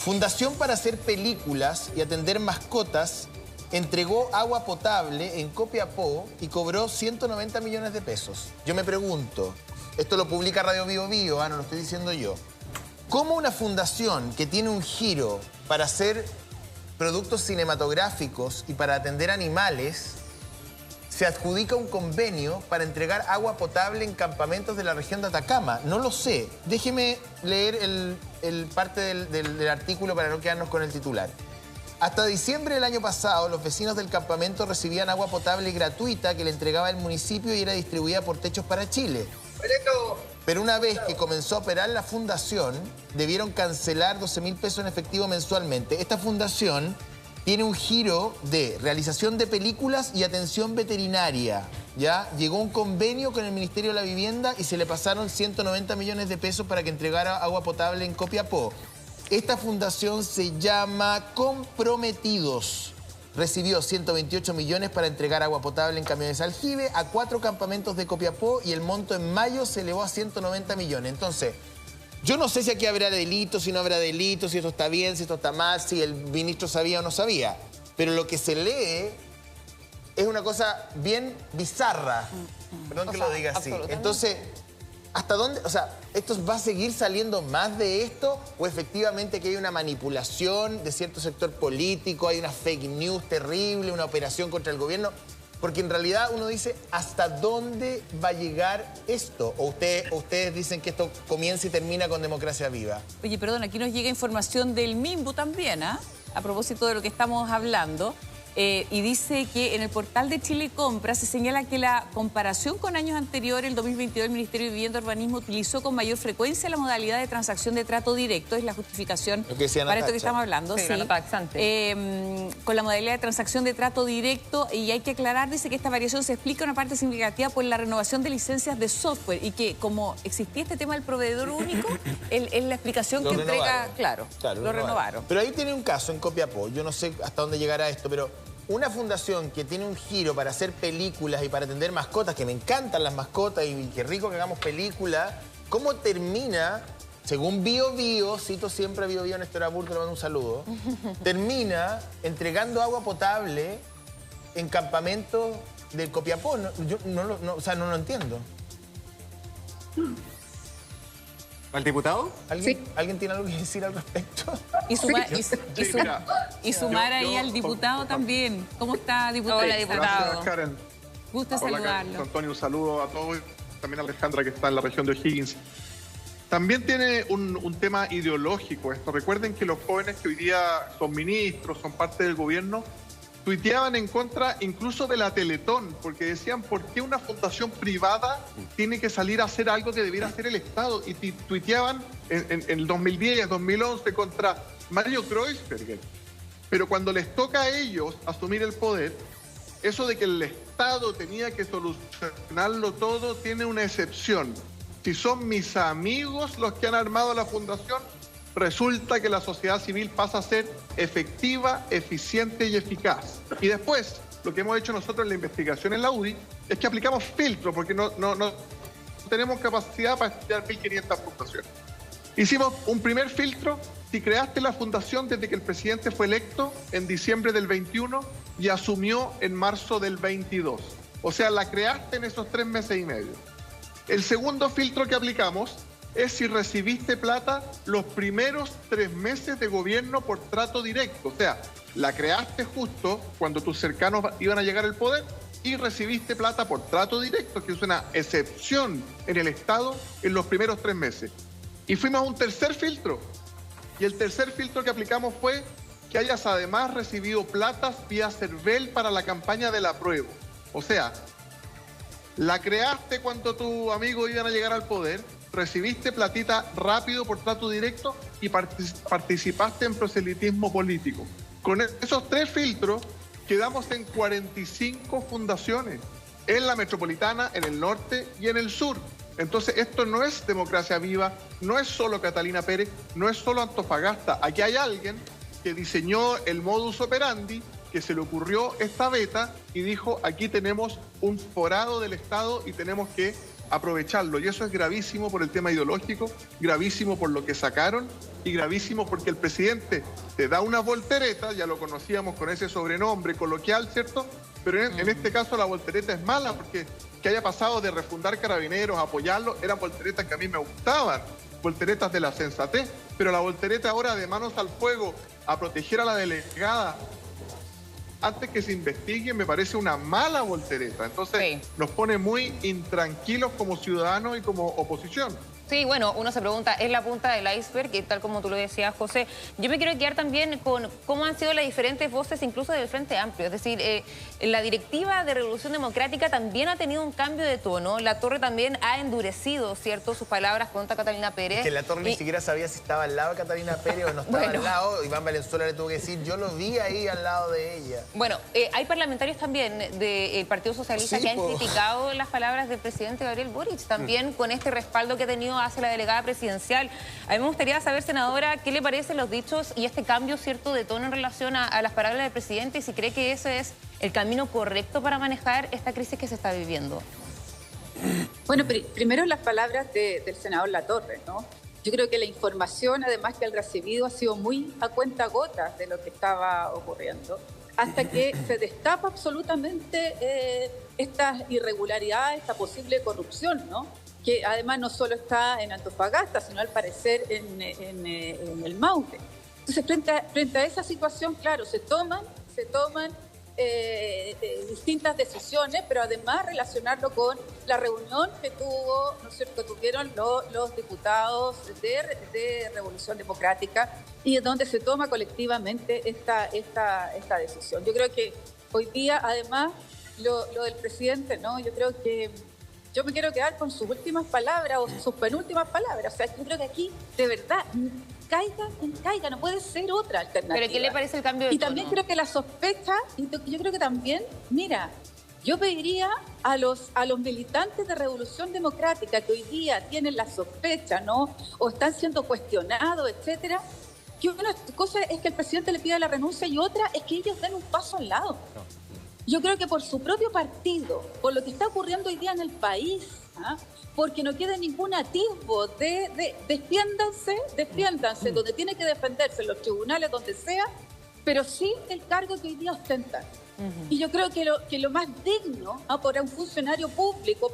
Fundación para hacer películas y atender mascotas entregó agua potable en Copiapó y cobró 190 millones de pesos. Yo me pregunto, esto lo publica Radio Bio Bio, no lo estoy diciendo yo. ¿Cómo una fundación que tiene un giro para hacer productos cinematográficos y para atender animales... se adjudica un convenio para entregar agua potable en campamentos de la región de Atacama? No lo sé. Déjeme leer el parte del artículo para no quedarnos con el titular. Hasta diciembre del año pasado, los vecinos del campamento recibían agua potable gratuita que le entregaba el municipio y era distribuida por Techos para Chile. Pero una vez que comenzó a operar la fundación, debieron cancelar 12.000 pesos en efectivo mensualmente. Esta fundación... tiene un giro de realización de películas y atención veterinaria, ¿ya? Llegó un convenio con el Ministerio de la Vivienda y se le pasaron 190 millones de pesos para que entregara agua potable en Copiapó. Esta fundación se llama Comprometidos. Recibió 128 millones para entregar agua potable en camiones aljibe a 4 campamentos de Copiapó y el monto en mayo se elevó a 190 millones. Entonces... yo no sé si aquí habrá delitos, si no habrá delitos, si esto está bien, si esto está mal, si el ministro sabía o no sabía. Pero lo que se lee es una cosa bien bizarra. Perdón que lo diga así. Entonces, ¿hasta dónde? O sea, ¿esto va a seguir saliendo más de esto? ¿O efectivamente que hay una manipulación de cierto sector político, hay una fake news terrible, una operación contra el gobierno? Porque en realidad uno dice, ¿hasta dónde va a llegar esto? ¿O ustedes dicen que esto comienza y termina con Democracia Viva? Oye, perdón, aquí nos llega información del MIMBU también, ¿ah? A propósito de lo que estamos hablando. Y dice que en el portal de Chile Compra se señala que la comparación con años anteriores, el 2022, el Ministerio de Vivienda y Urbanismo utilizó con mayor frecuencia la modalidad de transacción de trato directo, es la justificación para esto que estamos hablando. Sí, con la modalidad de transacción de trato directo, y hay que aclarar, dice que esta variación se explica una parte significativa por la renovación de licencias de software y que como existía este tema del proveedor único, es la explicación que entrega, claro, lo renovaron. Pero ahí tiene un caso en Copiapó, yo no sé hasta dónde llegará esto, pero... una fundación que tiene un giro para hacer películas y para atender mascotas, que me encantan las mascotas y qué rico que hagamos películas, ¿cómo termina, según Bio Bio, cito siempre a Bio Bio, Néstor Aburto, le mando un saludo, termina entregando agua potable en campamentos del Copiapó? Yo no lo entiendo. ¿Al diputado? ¿Alguien tiene algo que decir al respecto? Y sumar ahí al diputado también. ¿Cómo está, diputado? Hola, diputado. Gracias, Karen. Gusto saludarlo. Antonio, un saludo a todos. También a Alejandra, que está en la región de O'Higgins. También tiene un tema ideológico esto. Recuerden que los jóvenes que hoy día son ministros, son parte del gobierno, tuiteaban en contra incluso de la Teletón, porque decían, ¿por qué una fundación privada tiene que salir a hacer algo que debiera hacer el Estado? Y tuiteaban en el 2010, 2011 contra Mario Kreuzberger. Pero cuando les toca a ellos asumir el poder, eso de que el Estado tenía que solucionarlo todo tiene una excepción. Si son mis amigos los que han armado la fundación, resulta que la sociedad civil pasa a ser efectiva, eficiente y eficaz. Y después, lo que hemos hecho nosotros en la investigación en la UDI es que aplicamos filtros, porque no tenemos capacidad para estudiar 1.500 fundaciones. Hicimos un primer filtro. Si creaste la fundación desde que el presidente fue electo en diciembre del 21 y asumió en marzo del 22. O sea, la creaste en esos 3 meses y medio. El segundo filtro que aplicamos es si recibiste plata los primeros 3 meses de gobierno por trato directo. O sea, la creaste justo cuando tus cercanos iban a llegar al poder y recibiste plata por trato directo, que es una excepción en el Estado en los primeros 3 meses. Y fuimos a un tercer filtro. Y el tercer filtro que aplicamos fue que hayas además recibido platas vía CERVEL para la campaña del apruebo. O sea, la creaste cuando tus amigos iban a llegar al poder, recibiste platita rápido por trato directo y participaste en proselitismo político. Con esos 3 filtros quedamos en 45 fundaciones, en la metropolitana, en el norte y en el sur. Entonces esto no es democracia viva, no es solo Catalina Pérez, no es solo Antofagasta. Aquí hay alguien que diseñó el modus operandi, que se le ocurrió esta beta y dijo, aquí tenemos un forado del Estado y tenemos que aprovecharlo. Y eso es gravísimo por el tema ideológico, gravísimo por lo que sacaron y gravísimo porque el presidente te da una voltereta, ya lo conocíamos con ese sobrenombre coloquial, ¿cierto? Pero en este caso la voltereta es mala porque que haya pasado de refundar Carabineros a apoyarlo, eran volteretas que a mí me gustaban, volteretas de la sensatez, pero la voltereta ahora de manos al fuego a proteger a la delegada antes que se investigue me parece una mala voltereta. Entonces nos pone muy intranquilos como ciudadanos y como oposición. Sí, bueno, uno se pregunta, ¿es la punta del iceberg? Y tal como tú lo decías, José, yo me quiero quedar también con cómo han sido las diferentes voces, incluso del Frente Amplio. Es decir, la directiva de Revolución Democrática también ha tenido un cambio de tono. La Torre también ha endurecido, ¿cierto?, sus palabras contra Catalina Pérez. Es que la Torre ni siquiera sabía si estaba al lado de Catalina Pérez o no estaba al lado. Iván Valenzuela le tuvo que decir, yo lo vi ahí al lado de ella. Bueno, hay parlamentarios también del Partido Socialista que han criticado las palabras del presidente Gabriel Boric, también con este respaldo que ha tenido hacia la delegada presidencial. A mí me gustaría saber, senadora, ¿qué le parecen los dichos y este cambio, cierto, de tono en relación a las palabras del presidente y si cree que ese es el camino correcto para manejar esta crisis que se está viviendo? Bueno, primero las palabras del senador Latorre, ¿no? Yo creo que la información, además que el recibido, ha sido muy a cuentagotas de lo que estaba ocurriendo, hasta que se destapa absolutamente estas irregularidades, esta posible corrupción, ¿no? Que además no solo está en Antofagasta, sino al parecer en el Maule. Entonces, frente a esa situación, claro, se toman distintas decisiones, pero además relacionarlo con la reunión que tuvo, ¿no es cierto?, que tuvieron los diputados de Revolución Democrática y donde se toma colectivamente esta decisión. Yo creo que hoy día, además, lo del presidente, ¿no? Yo me quiero quedar con sus últimas palabras o sus penúltimas palabras. O sea, yo creo que aquí, de verdad, caiga, no puede ser otra alternativa. ¿Pero qué le parece el cambio de tono? También creo que la sospecha, yo creo que también, mira, yo pediría a los militantes de Revolución Democrática que hoy día tienen la sospecha, ¿no? O están siendo cuestionados, etcétera, que una cosa es que el presidente le pida la renuncia y otra es que ellos den un paso al lado. Yo creo que por su propio partido, por lo que está ocurriendo hoy día en el país, porque no quede ningún atisbo defiéndanse donde tiene que defenderse, en los tribunales, donde sea, pero sí el cargo que hoy día ostentan. Y yo creo que lo más digno para un funcionario público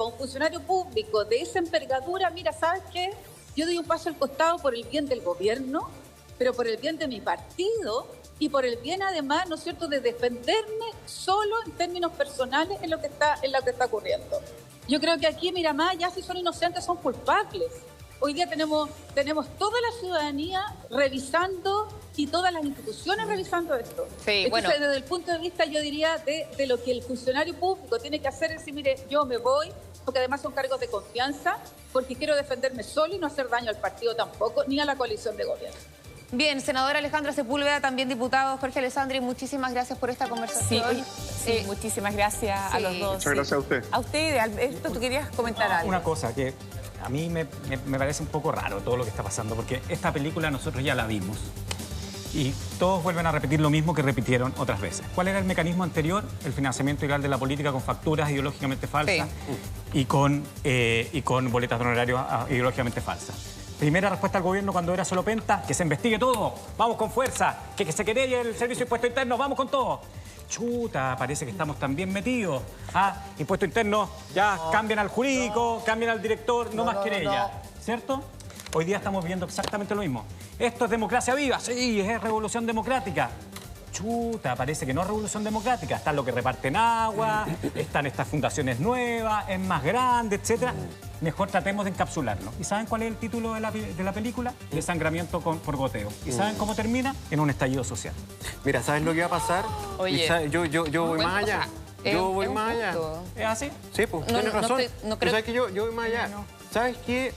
de esa envergadura, mira, ¿sabes qué? Yo doy un paso al costado por el bien del gobierno, pero por el bien de mi partido y por el bien, además, ¿no es cierto?, de defenderme solo en términos personales en lo que está ocurriendo. Yo creo que aquí, mira, más ya si son inocentes, son culpables. Hoy día tenemos toda la ciudadanía revisando y todas las instituciones revisando esto. Sí, entonces, desde el punto de vista, yo diría, de lo que el funcionario público tiene que hacer es decir, mire, yo me voy, porque además son cargos de confianza, porque quiero defenderme solo y no hacer daño al partido tampoco, ni a la coalición de gobierno. Bien, senadora Alejandra Sepúlveda, también diputado Jorge Alessandri, muchísimas gracias por esta conversación. Sí, muchísimas gracias a los dos. Muchas gracias a usted. A usted, Alberto, tú querías comentar algo. Una cosa que a mí me parece un poco raro todo lo que está pasando, porque esta película nosotros ya la vimos y todos vuelven a repetir lo mismo que repitieron otras veces. ¿Cuál era el mecanismo anterior? El financiamiento ilegal de la política con facturas ideológicamente falsas y con boletas de honorarios ideológicamente falsas. Primera respuesta al gobierno cuando era solo penta, que se investigue todo, vamos con fuerza, que se querelle el Servicio de Impuesto Interno, vamos con todo. Chuta, parece que estamos tan bien metidos. Impuesto Interno, ya cambian al jurídico, cambian al director, no más querella. ¿Cierto? Hoy día estamos viendo exactamente lo mismo. Esto es democracia viva, sí, es revolución democrática. chuta, parece que no es revolución democrática. Está lo que reparten agua, están estas fundaciones nuevas, es más grande, etcétera. Mejor tratemos de encapsularlo. ¿Y saben cuál es el título de la película? Desangramiento por goteo. ¿Y saben cómo termina? En un estallido social. Mira, ¿sabes lo que va a pasar? Oye, yo voy más allá. Yo voy más allá. ¿Es así? Sí, pues, tienes razón. no creo... ¿Sabes que yo voy más allá? ¿Sabes qué?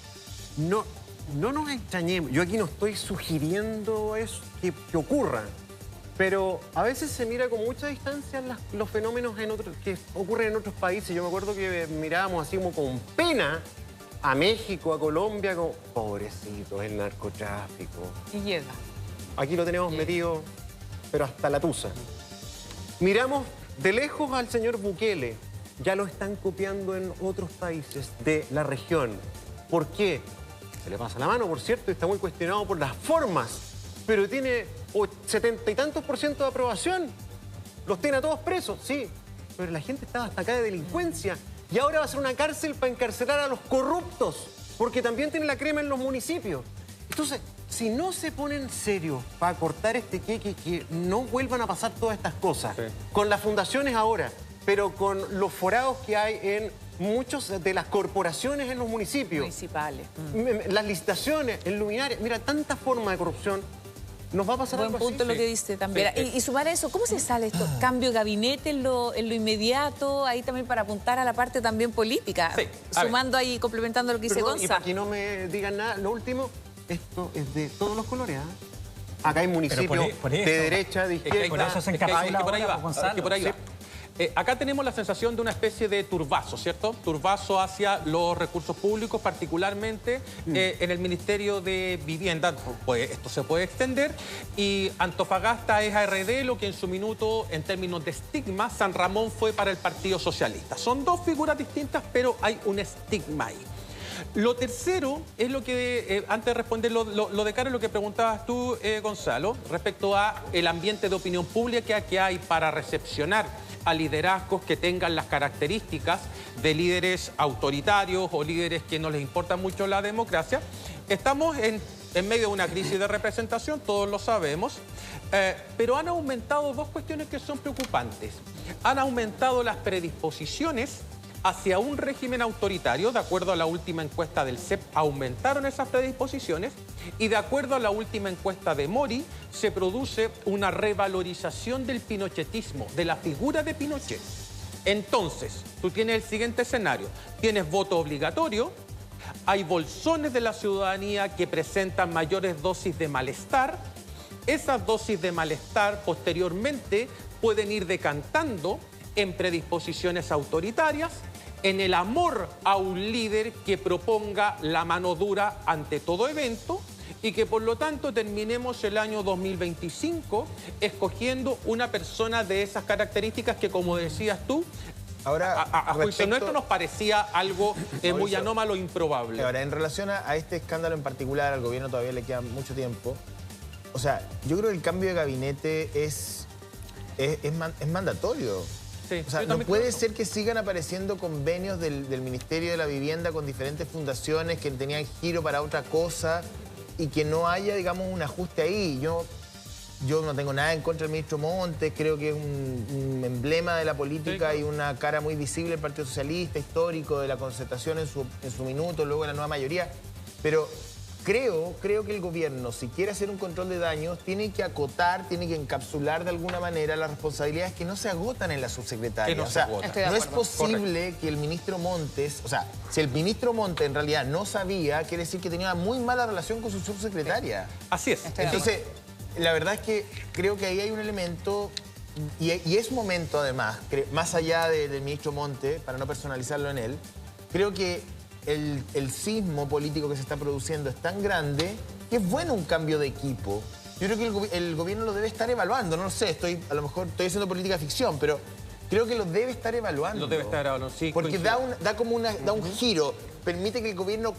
No nos extrañemos. Yo aquí no estoy sugiriendo eso que ocurra. Pero a veces se mira con mucha distancia los fenómenos que ocurren en otros países. Yo me acuerdo que mirábamos así como con pena a México, a Colombia, como pobrecitos, el narcotráfico. Y llega. Aquí lo tenemos metido, pero hasta la tusa. Miramos de lejos al señor Bukele. Ya lo están copiando en otros países de la región. ¿Por qué? Se le pasa la mano, por cierto, y está muy cuestionado por las formas. Pero tiene 70 y tantos % de aprobación. Los tiene a todos presos, sí. Pero la gente estaba hasta acá de delincuencia. Y ahora va a ser una cárcel para encarcelar a los corruptos. Porque también tiene la crema en los municipios. Entonces, si no se ponen serios para cortar este queque, que no vuelvan a pasar todas estas cosas. Sí. Con las fundaciones ahora, pero con los forados que hay en muchas de las corporaciones en los municipios. Municipales. Las licitaciones, en luminarias. Mira, tanta forma de corrupción. Nos va a pasar algo así. Buen punto lo que dice también. Y sumar a eso, ¿cómo se sale esto? ¿Cambio de gabinete en lo inmediato? Ahí también para apuntar a la parte también política. Sí. Sumando ahí, complementando lo que dice Gonza. Y para que no me digan nada, lo último, esto es de todos los colores. Acá hay municipios de derecha, de izquierda. Por eso se encapsula por ahí va, Gonzalo. Que por ahí va. Acá tenemos la sensación de una especie de turbazo, ¿cierto? Turbazo hacia los recursos públicos, particularmente en el Ministerio de Vivienda. Pues esto se puede extender. Y Antofagasta es ARD, lo que en su minuto, en términos de estigma, San Ramón fue para el Partido Socialista. Son dos figuras distintas, pero hay un estigma ahí. Lo tercero es lo que, antes de responder lo de cara a lo que preguntabas tú, Gonzalo, respecto a el ambiente de opinión pública que hay para recepcionar a liderazgos que tengan las características de líderes autoritarios o líderes que no les importa mucho la democracia. Estamos en medio de una crisis de representación, todos lo sabemos, pero han aumentado dos cuestiones que son preocupantes. Han aumentado las predisposiciones hacia un régimen autoritario. De acuerdo a la última encuesta del CEP, aumentaron esas predisposiciones, y de acuerdo a la última encuesta de Mori, se produce una revalorización del pinochetismo, de la figura de Pinochet. Entonces, tú tienes el siguiente escenario. Tienes voto obligatorio, hay bolsones de la ciudadanía que presentan mayores dosis de malestar. Esas dosis de malestar posteriormente pueden ir decantando en predisposiciones autoritarias, en el amor a un líder que proponga la mano dura ante todo evento, y que por lo tanto terminemos el año 2025 escogiendo una persona de esas características que, como decías tú, ahora, a juicio nuestro nos parecía algo muy anómalo e improbable. Ahora, en relación a este escándalo en particular, al gobierno todavía le queda mucho tiempo. O sea, yo creo que el cambio de gabinete es mandatorio. Sí, o sea, no puede ser que sigan apareciendo convenios del Ministerio de la Vivienda con diferentes fundaciones que tenían giro para otra cosa y que no haya, digamos, un ajuste ahí. Yo no tengo nada en contra del ministro Montes, creo que es un emblema de la política y una cara muy visible del Partido Socialista, histórico, de la concertación en su minuto, luego de la nueva mayoría. Pero creo que el gobierno, si quiere hacer un control de daños, tiene que acotar, tiene que encapsular de alguna manera las responsabilidades que no se agotan en la subsecretaria. No es posible que el ministro Montes, o sea, si el ministro Montes en realidad no sabía, quiere decir que tenía una muy mala relación con su subsecretaria. Así es. Entonces, la verdad es que creo que ahí hay un elemento, y es momento además, más allá del ministro Montes, para no personalizarlo en él, creo que el sismo político que se está produciendo es tan grande que es bueno un cambio de equipo. Yo creo que el gobierno lo debe estar evaluando, no lo sé, a lo mejor estoy haciendo política ficción, pero creo que lo debe estar evaluando. Lo debe estar evaluando, sí. Porque da un giro, permite que el gobierno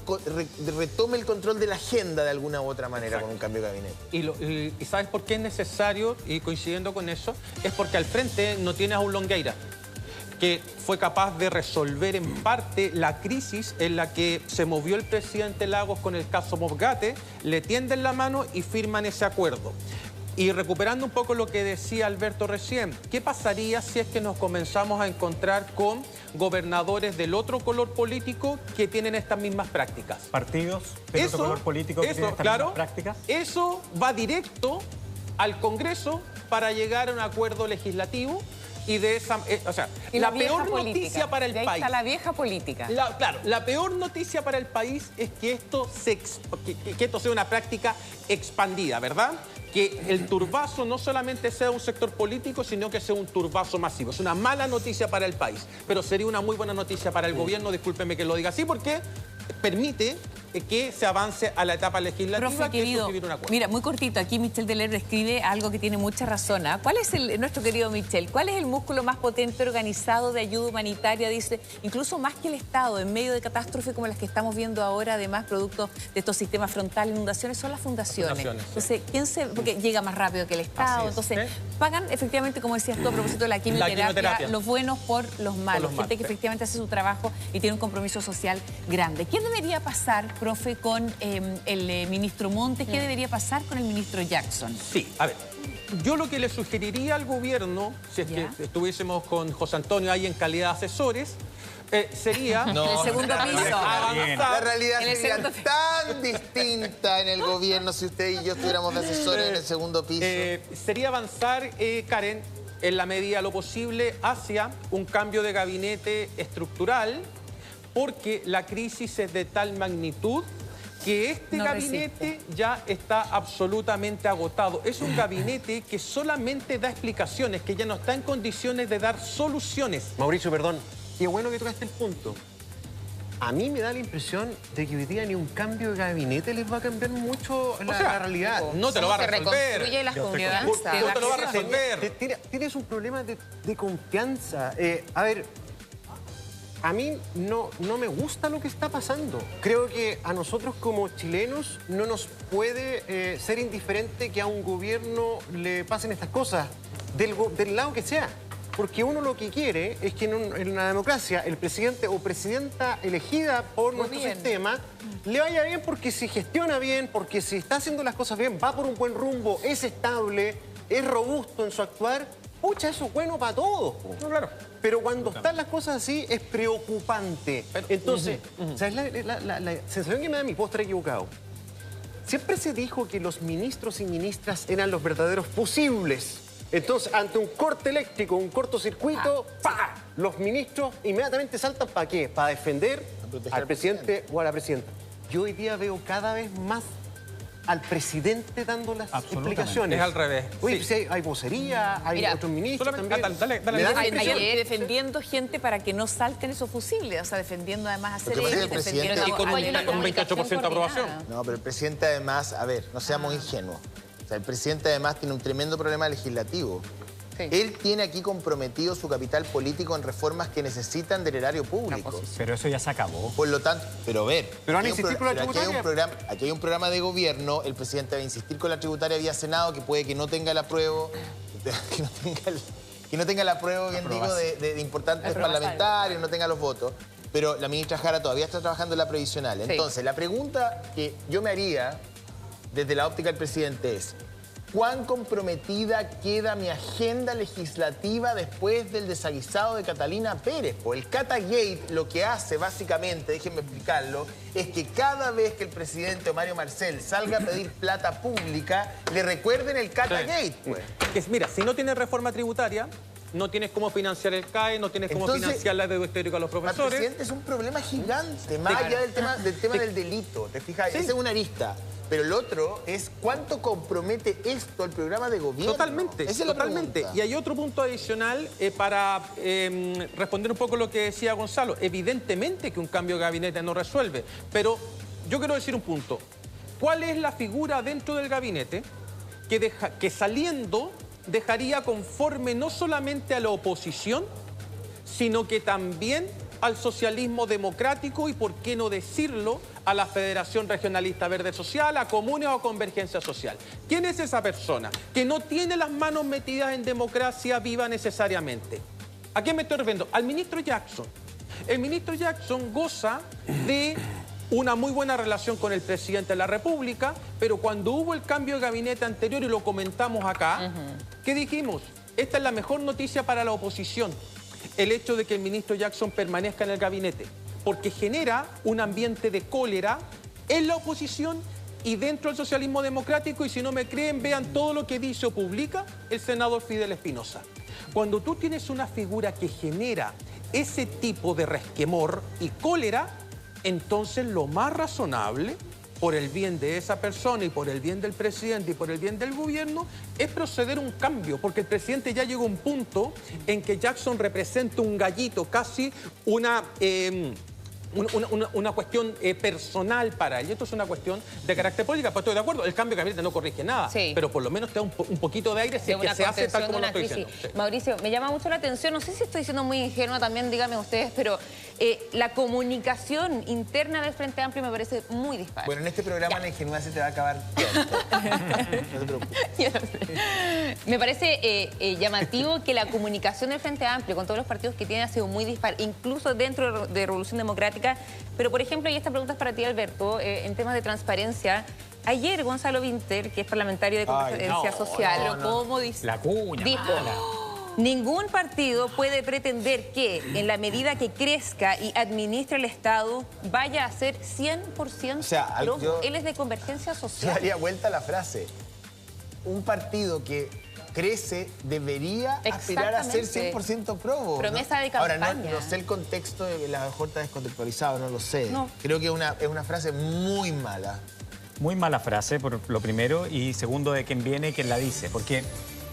retome el control de la agenda de alguna u otra manera. Exacto. Con un cambio de gabinete. ¿Y sabes por qué es necesario? Y coincidiendo con eso, es porque al frente no tienes a un Longueira, que fue capaz de resolver en parte la crisis en la que se movió el presidente Lagos con el caso Movgate, le tienden la mano y firman ese acuerdo. Y recuperando un poco lo que decía Alberto recién, ¿qué pasaría si es que nos comenzamos a encontrar con gobernadores del otro color político que tienen estas mismas prácticas? Partidos del otro color político que tienen estas mismas prácticas. Eso va directo al Congreso para llegar a un acuerdo legislativo y de esa... o sea, y la peor noticia para el país. país... Está la vieja política. Claro, la peor noticia para el país es que esto, que esto sea una práctica expandida, ¿verdad? Que el turbazo no solamente sea un sector político, sino que sea un turbazo masivo. Es una mala noticia para el país, pero sería una muy buena noticia para el gobierno, discúlpeme que lo diga así, porque permite que se avance a la etapa legislativa. Profe, que querido, es suscribir un acuerdo. mira, muy cortito, aquí Michel Deler escribe algo que tiene mucha razón. ¿Cuál es nuestro querido Michel, cuál es el músculo más potente organizado de ayuda humanitaria? Dice, incluso más que el Estado, en medio de catástrofes como las que estamos viendo ahora, además, producto de estos sistemas frontales, inundaciones, son las fundaciones. Entonces, porque llega más rápido que el Estado, entonces pagan efectivamente, como decías tú, a propósito de la quimioterapia, los buenos por los malos, gente que efectivamente hace su trabajo y tiene un compromiso social grande. ¿Qué debería pasar, profe, con el ministro Montes? ¿Qué debería pasar con el ministro Jackson? Sí, a ver, yo lo que le sugeriría al gobierno, si es que estuviésemos con José Antonio ahí en calidad de asesores, sería... en el segundo piso. La realidad sería tan distinta en el gobierno si usted y yo estuviéramos de asesores en el segundo piso. Sería avanzar, Karen, en la medida de lo posible hacia un cambio de gabinete estructural, porque la crisis es de tal magnitud que este gabinete ya está absolutamente agotado. Es un gabinete que solamente da explicaciones, que ya no está en condiciones de dar soluciones. Mauricio, perdón, qué bueno que tocaste el punto. A mí me da la impresión de que hoy día ni un cambio de gabinete les va a cambiar mucho la realidad. No te lo va a resolver. Reconstruye las confianzas. No te lo va a resolver. Tienes un problema de confianza. A ver, a mí no me gusta lo que está pasando. Creo que a nosotros como chilenos no nos puede ser indiferente que a un gobierno le pasen estas cosas, del lado que sea. Porque uno lo que quiere es que en una democracia el presidente o presidenta elegida por nuestro sistema le vaya bien, porque si gestiona bien, porque si está haciendo las cosas bien, va por un buen rumbo, es estable, es robusto en su actuar. Pucha, eso es bueno para todos. No, claro. Pero cuando están las cosas así es preocupante. Entonces, ¿sabes la sensación que me da a mí? Puedo estar equivocado. Siempre se dijo que los ministros y ministras eran los verdaderos fusibles. Entonces, ante un corte eléctrico, un cortocircuito, ¡pah! Los ministros inmediatamente saltan ¿para qué? Para defender al presidente o a la presidenta. Yo hoy día veo cada vez más al presidente dando las explicaciones. Es al revés. Oye, sí. Hay vocería, hay otros ministros también. Dale. Defendiendo gente para que no salten esos fusibles, o sea, defendiendo además a Cerelli, defendiendo y con un 28% de aprobación. No, pero el presidente además, a ver, no seamos ingenuos. O sea, el presidente además tiene un tremendo problema legislativo. Sí. Él tiene aquí comprometido su capital político en reformas que necesitan del erario público. Pero eso ya se acabó. Por lo tanto, pero ver, pero van a insistir con la tributaria. Aquí hay un programa de gobierno, el presidente va a insistir con la tributaria vía Senado, que puede que no tenga el apruebo, que no tenga el apruebo, bien digo, de importantes parlamentarios, no tenga los votos. Pero la ministra Jara todavía está trabajando en la previsional. Entonces, la pregunta que yo me haría desde la óptica del presidente es: ¿cuán comprometida queda mi agenda legislativa después del desaguisado de Catalina Pérez? Pues el Catagate lo que hace básicamente, déjenme explicarlo, es que cada vez que el presidente Mario Marcel salga a pedir plata pública, le recuerden el Catagate. Pues. Mira, si no tienes reforma tributaria, no tienes cómo financiar el CAE, no tienes cómo financiar la deuda histórica a los profesores. El presidente es un problema gigante, más allá del tema del delito. ¿Te fijas? Esa es una arista. Pero el otro es cuánto compromete esto al programa de gobierno. Totalmente, totalmente. Y hay otro punto adicional para responder un poco lo que decía Gonzalo. Evidentemente que un cambio de gabinete no resuelve, pero yo quiero decir un punto. ¿Cuál es la figura dentro del gabinete que saliendo dejaría conforme no solamente a la oposición, sino que también al socialismo democrático y, por qué no decirlo, a la Federación Regionalista Verde Social, a Comunes o a Convergencia Social? ¿Quién es esa persona que no tiene las manos metidas en democracia viva necesariamente? ¿A quién me estoy refiriendo? Al ministro Jackson. El ministro Jackson goza de una muy buena relación con el presidente de la República, pero cuando hubo el cambio de gabinete anterior, y lo comentamos acá, ¿qué dijimos? Esta es la mejor noticia para la oposición, el hecho de que el ministro Jackson permanezca en el gabinete, porque genera un ambiente de cólera en la oposición y dentro del socialismo democrático, y si no me creen, vean todo lo que dice o publica el senador Fidel Espinosa. Cuando tú tienes una figura que genera ese tipo de resquemor y cólera, entonces lo más razonable, por el bien de esa persona y por el bien del presidente y por el bien del gobierno, es proceder a un cambio, porque el presidente ya llegó a un punto en que Jackson representa un gallito, casi una cuestión personal para él. Y esto es una cuestión de carácter político. Pues estoy de acuerdo, el cambio de gabinete no corrige nada, pero por lo menos te da un poquito de aire si es que se hace tal como lo estoy diciendo. Sí. Mauricio, me llama mucho la atención, no sé si estoy siendo muy ingenua también, díganme ustedes, pero la comunicación interna del Frente Amplio me parece muy dispar. Bueno, en este programa la ingenuidad se te va a acabar pronto. No te preocupes. Me parece llamativo que la comunicación del Frente Amplio con todos los partidos que tiene ha sido muy dispar, incluso dentro de Revolución Democrática. Pero, por ejemplo, y esta pregunta es para ti, Alberto, en temas de transparencia. Ayer Gonzalo Vinter, que es parlamentario de Convergencia Social, ¿cómo dice? La cuña. Dijo, ningún partido puede pretender que, en la medida que crezca y administre el Estado, vaya a ser 100% o sea, él es de Convergencia Social. Daría vuelta a la frase. Un partido que crece debería aspirar a ser 100% probo. Promesa de campaña. Ahora, no sé el contexto, la mejor está descontextualizado, no lo sé. No. Creo que es una frase muy mala. Muy mala frase, por lo primero, y segundo, de quién viene y quién la dice. Porque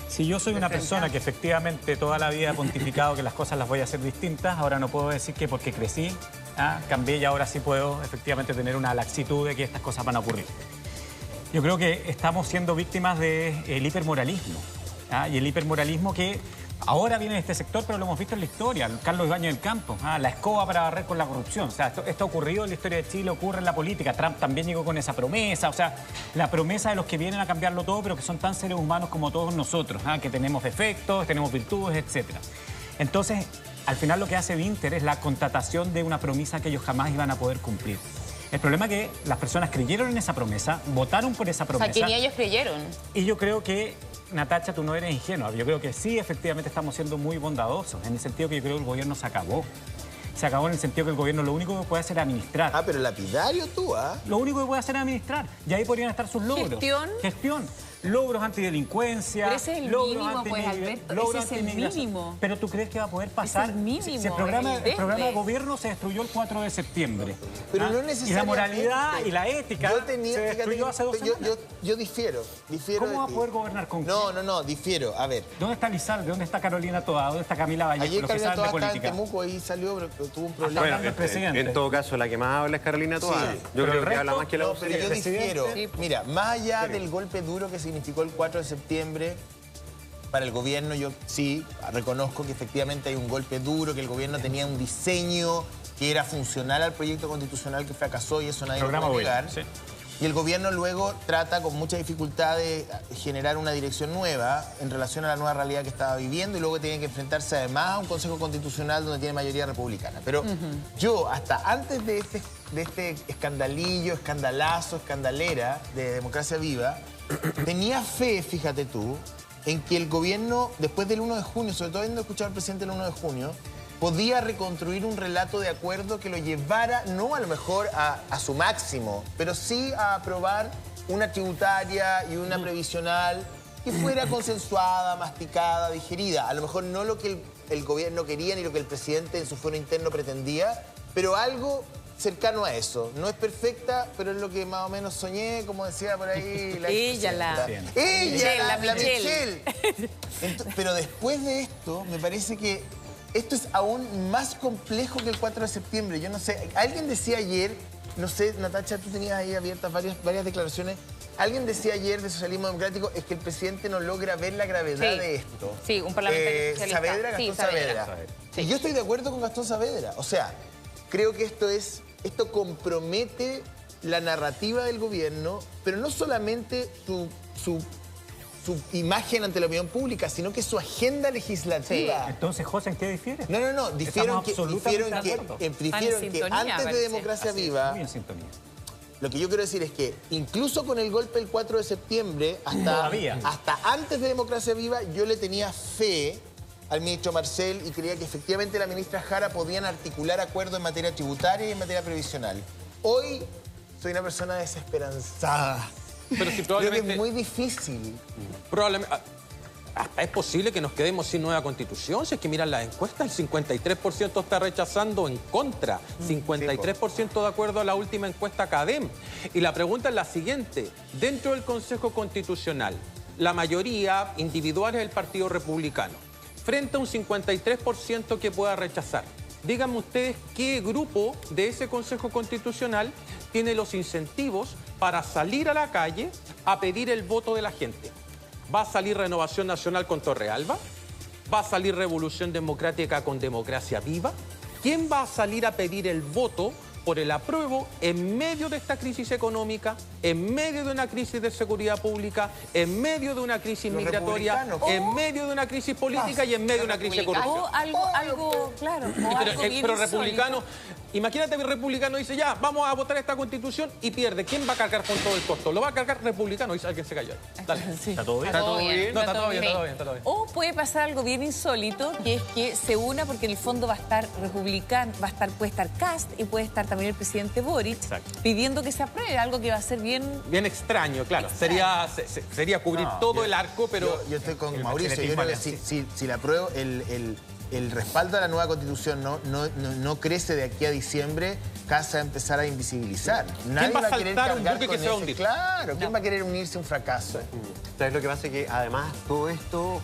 si yo soy una persona que efectivamente toda la vida he pontificado que las cosas las voy a hacer distintas, ahora no puedo decir que porque crecí, cambié y ahora sí puedo efectivamente tener una laxitud de que estas cosas van a ocurrir. Yo creo que estamos siendo víctimas del hipermoralismo. Y el hipermoralismo que ahora viene de este sector, pero lo hemos visto en la historia. Carlos Ibáñez del Campo, la escoba para barrer con la corrupción. O sea, esto ha ocurrido en la historia de Chile, ocurre en la política. Trump también llegó con esa promesa. O sea, la promesa de los que vienen a cambiarlo todo, pero que son tan seres humanos como todos nosotros, que tenemos defectos, tenemos virtudes, etc. Entonces, al final lo que hace Vinter es la constatación de una promesa que ellos jamás iban a poder cumplir. El problema es que las personas creyeron en esa promesa, votaron por esa promesa. O sea, que ni ellos creyeron. Y yo creo que, Natacha, tú no eres ingenua. Yo creo que sí, efectivamente estamos siendo muy bondadosos, en el sentido que yo creo que el gobierno se acabó. Se acabó en el sentido que el gobierno lo único que puede hacer es administrar. Pero lapidario tú, Lo único que puede hacer es administrar. Y ahí podrían estar sus logros. Gestión. Logros antidelincuencia. Pero ese es el mínimo, pues, Alberto. Ese es el mínimo. Pero ¿tú crees que va a poder pasar? Es el mínimo. Si el programa de gobierno se destruyó el 4 de septiembre. Pero no necesariamente. Y la moralidad y la ética se destruyó hace 2 semanas. Yo difiero. ¿Cómo va a poder gobernar con quién? No, difiero. A ver. ¿Dónde está Lizalde? ¿Dónde está Carolina Toa? ¿Dónde está Camila Vallejo? Ayer Carolina Toa estaba en Temuco y salió, pero tuvo un problema. Bueno, en todo caso, la que más habla es Carolina Toa. Sí. Yo creo que habla más que la pero yo difiero. Mira, más allá del golpe duro que significó el 4 de septiembre para el gobierno, yo sí reconozco que efectivamente hay un golpe duro, que el gobierno tenía un diseño que era funcional al proyecto constitucional que fracasó, y eso nadie lo puede negar. Sí. Y el gobierno luego trata con mucha dificultad de generar una dirección nueva en relación a la nueva realidad que estaba viviendo, y luego tiene que enfrentarse además a un Consejo Constitucional donde tiene mayoría republicana. Pero yo, hasta antes de este escandalera de Democracia Viva, tenía fe, fíjate tú, en que el gobierno, después del 1 de junio, sobre todo habiendo escuchado al presidente el 1 de junio, podía reconstruir un relato de acuerdo que lo llevara, no a lo mejor a su máximo, pero sí a aprobar una tributaria y una previsional que fuera consensuada, masticada, digerida. A lo mejor no lo que el gobierno quería ni lo que el presidente en su fuero interno pretendía, pero algo cercano a eso. No es perfecta, pero es lo que más o menos soñé, como decía por ahí la Michelle. Pero después de esto, me parece que esto es aún más complejo que el 4 de septiembre. Yo no sé, alguien decía ayer, no sé, Natacha, tú tenías ahí abiertas varias declaraciones. Alguien decía ayer de Socialismo Democrático es que el presidente no logra ver la gravedad de esto. Sí, un parlamentario socialista. Gastón Saavedra. Sí. Y yo estoy de acuerdo con Gastón Saavedra. O sea, creo que esto compromete la narrativa del gobierno, pero no solamente su su imagen ante la opinión pública, sino que su agenda legislativa. Sí. Entonces, José, ¿en qué difiere? No, difieren que antes de Democracia Viva... Muy en sintonía. Lo que yo quiero decir es que incluso con el golpe del 4 de septiembre, hasta antes de Democracia Viva, yo le tenía fe al ministro Marcel y creía que efectivamente la ministra Jara podían articular acuerdos en materia tributaria y en materia previsional. Hoy soy una persona desesperanzada. Pero si probablemente... Creo que es muy difícil. Probablemente... Hasta es posible que nos quedemos sin nueva constitución. Si es que miran las encuestas, el 53% está rechazando en contra. 53% de acuerdo a la última encuesta CADEM. Y la pregunta es la siguiente. Dentro del Consejo Constitucional, la mayoría individual es del Partido Republicano. Frente a un 53% que pueda rechazar. Díganme ustedes qué grupo de ese Consejo Constitucional tiene los incentivos para salir a la calle a pedir el voto de la gente. ¿Va a salir Renovación Nacional con Torrealba? ¿Va a salir Revolución Democrática con Democracia Viva? ¿Quién va a salir a pedir el voto por el apruebo en medio de esta crisis económica, en medio de una crisis de seguridad pública, en medio de una crisis migratoria, en medio de una crisis política y en medio de una crisis de corrupción? O algo claro. Pero republicano, imagínate que el republicano dice, ya, vamos a votar esta constitución y pierde. ¿Quién va a cargar con todo el costo? Lo va a cargar republicano, dice alguien se cayó. Dale. Sí. ¿Está todo bien? ¿Está todo bien? No, está todo bien. O puede pasar algo bien insólito, que es que se una porque en el fondo va a estar republicano, puede estar Kast y puede estar también el presidente Boric pidiendo que se apruebe, algo que va a ser bien extraño, claro. Sería cubrir todo el arco, pero... Yo estoy con Mauricio. Yo creo que si la apruebo, el respaldo a la nueva Constitución no crece de aquí a diciembre, Kast va a empezar a invisibilizar. ¿Quién va a saltar un buque que se va a hundir? Claro, ¿quién va a querer unirse a un fracaso? ¿Sabes lo que pasa? Que además todo esto,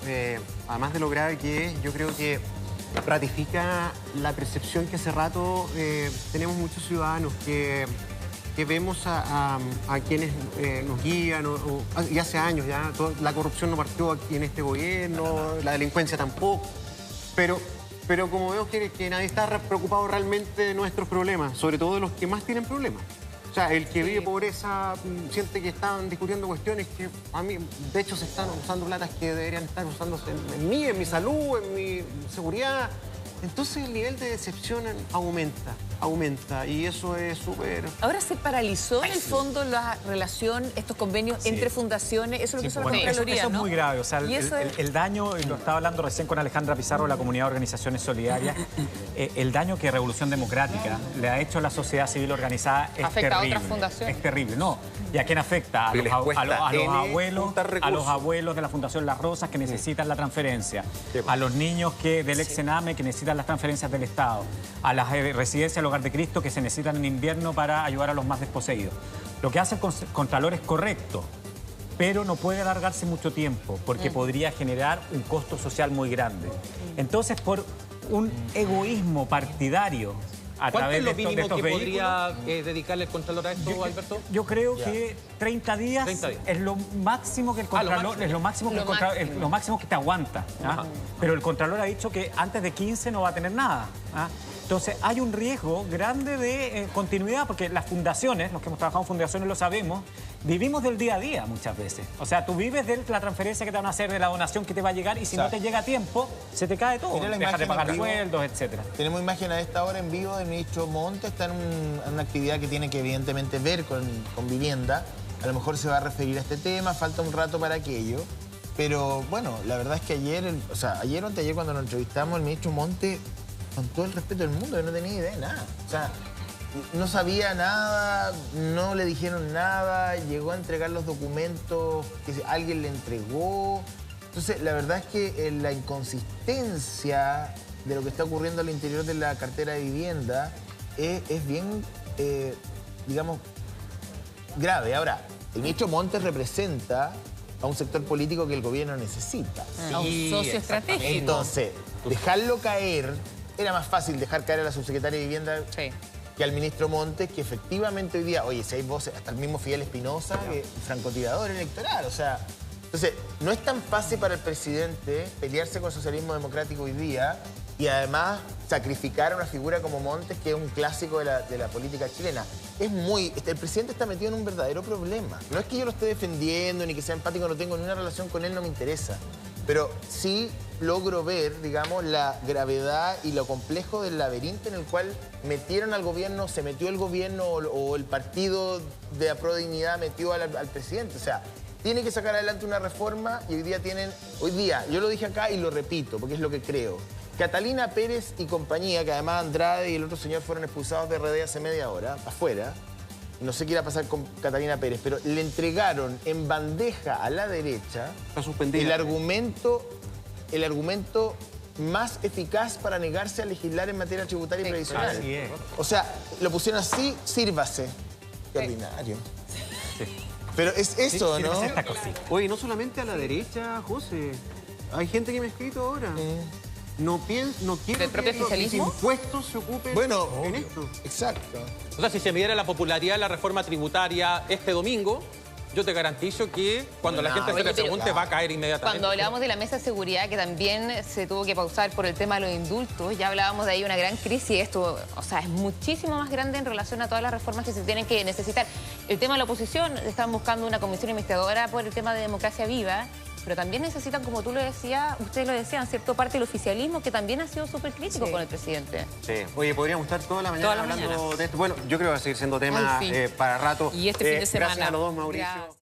además de lo grave que es, yo creo que ratifica la percepción que hace rato tenemos muchos ciudadanos que vemos a quienes nos guían, y hace años ya, la corrupción no partió aquí en este gobierno, la delincuencia tampoco, pero como veo que nadie está preocupado realmente de nuestros problemas, sobre todo de los que más tienen problemas. O sea, el que vive pobreza siente que están discutiendo cuestiones que a mí, de hecho, se están usando platas que deberían estar usándose en mi salud, en mi seguridad. Entonces el nivel de decepción aumenta y eso es súper... Ahora se paralizó en el fondo la relación, estos convenios entre fundaciones, eso es lo que son las Contralorías, eso ¿no? es muy grave, o sea, el daño, y lo estaba hablando recién con Alejandra Pizarro de la Comunidad de Organizaciones Solidarias, el daño que Revolución Democrática le ha hecho a la sociedad civil organizada es afecta terrible. A otras fundaciones. Es terrible, ¿no? ¿Y a quién afecta? A los abuelos de la Fundación Las Rosas que necesitan la transferencia, a los niños del ex-Sename que necesitan las transferencias del Estado, a las residencias del Hogar de Cristo que se necesitan en invierno para ayudar a los más desposeídos. Lo que hace el Contralor es correcto, pero no puede alargarse mucho tiempo porque podría generar un costo social muy grande. Entonces, por un egoísmo partidario a través de estos podría dedicarle el Contralor a esto, Alberto? Yo creo que 30 días es lo máximo que el Contralor, es lo máximo que te aguanta. Pero el Contralor ha dicho que antes de 15 no va a tener nada. Entonces hay un riesgo grande de continuidad porque las fundaciones, los que hemos trabajado en fundaciones lo sabemos, vivimos del día a día muchas veces. O sea, tú vives de la transferencia que te van a hacer, de la donación que te va a llegar y si no te llega a tiempo, se te cae todo. Dejas de pagar sueldos, etc. Tenemos imagen a esta hora en vivo del ministro Montes, está en una actividad que tiene que evidentemente ver con vivienda. A lo mejor se va a referir a este tema, falta un rato para aquello. Pero bueno, la verdad es que ayer o anteayer cuando nos entrevistamos, el ministro Montes, con todo el respeto del mundo, que no tenía idea de nada. O sea, no sabía nada, no le dijeron nada, llegó a entregar los documentos que alguien le entregó. Entonces, la verdad es que la inconsistencia de lo que está ocurriendo al interior de la cartera de vivienda es bien, digamos, grave. Ahora, el ministro Montes representa a un sector político que el gobierno necesita. A un socio estratégico. Entonces, dejarlo caer... Era más fácil dejar caer a la subsecretaria de Vivienda que al ministro Montes, que efectivamente hoy día, oye, si hay voces, hasta el mismo Fidel Espinosa, francotirador electoral, o sea... Entonces, no es tan fácil para el presidente pelearse con el socialismo democrático hoy día y además sacrificar a una figura como Montes, que es un clásico de la política chilena. El presidente está metido en un verdadero problema. No es que yo lo esté defendiendo, ni que sea empático, no tengo ni una relación con él, no me interesa. Pero sí logro ver, digamos, la gravedad y lo complejo del laberinto en el cual metieron al gobierno, se metió el gobierno o el partido de Aprodignidad metió al presidente. O sea, tiene que sacar adelante una reforma y hoy día, yo lo dije acá y lo repito, porque es lo que creo. Catalina Pérez y compañía, que además Andrade y el otro señor fueron expulsados de RD hace media hora, afuera. No sé qué irá a pasar con Catalina Pérez, pero le entregaron en bandeja a la derecha el argumento más eficaz para negarse a legislar en materia tributaria y previsional. Así es. O sea, lo pusieron así, sírvase. Qué ordinario. Sí. Pero es eso, ¿no? Oye, no solamente a la derecha, José. Hay gente que me ha escrito ahora. No quiero ¿Del propio que los oficialismo? impuestos se ocupen en esto. Exacto. O sea, si se midiera la popularidad de la reforma tributaria este domingo, yo te garantizo que cuando la gente se le pregunte va a caer inmediatamente. Cuando hablábamos de la mesa de seguridad, que también se tuvo que pausar por el tema de los indultos, ya hablábamos de ahí una gran crisis. Esto, o sea, es muchísimo más grande en relación a todas las reformas que se tienen que necesitar. El tema de la oposición, están buscando una comisión investigadora por el tema de democracia viva, pero también necesitan, como tú lo decías, ustedes lo decían, cierto parte del oficialismo que también ha sido súper crítico con el presidente. Sí. Oye, podríamos estar toda la mañana hablando de esto. Bueno, yo creo que va a seguir siendo tema para rato. Y este fin de semana. Gracias a los dos, Mauricio. Gracias.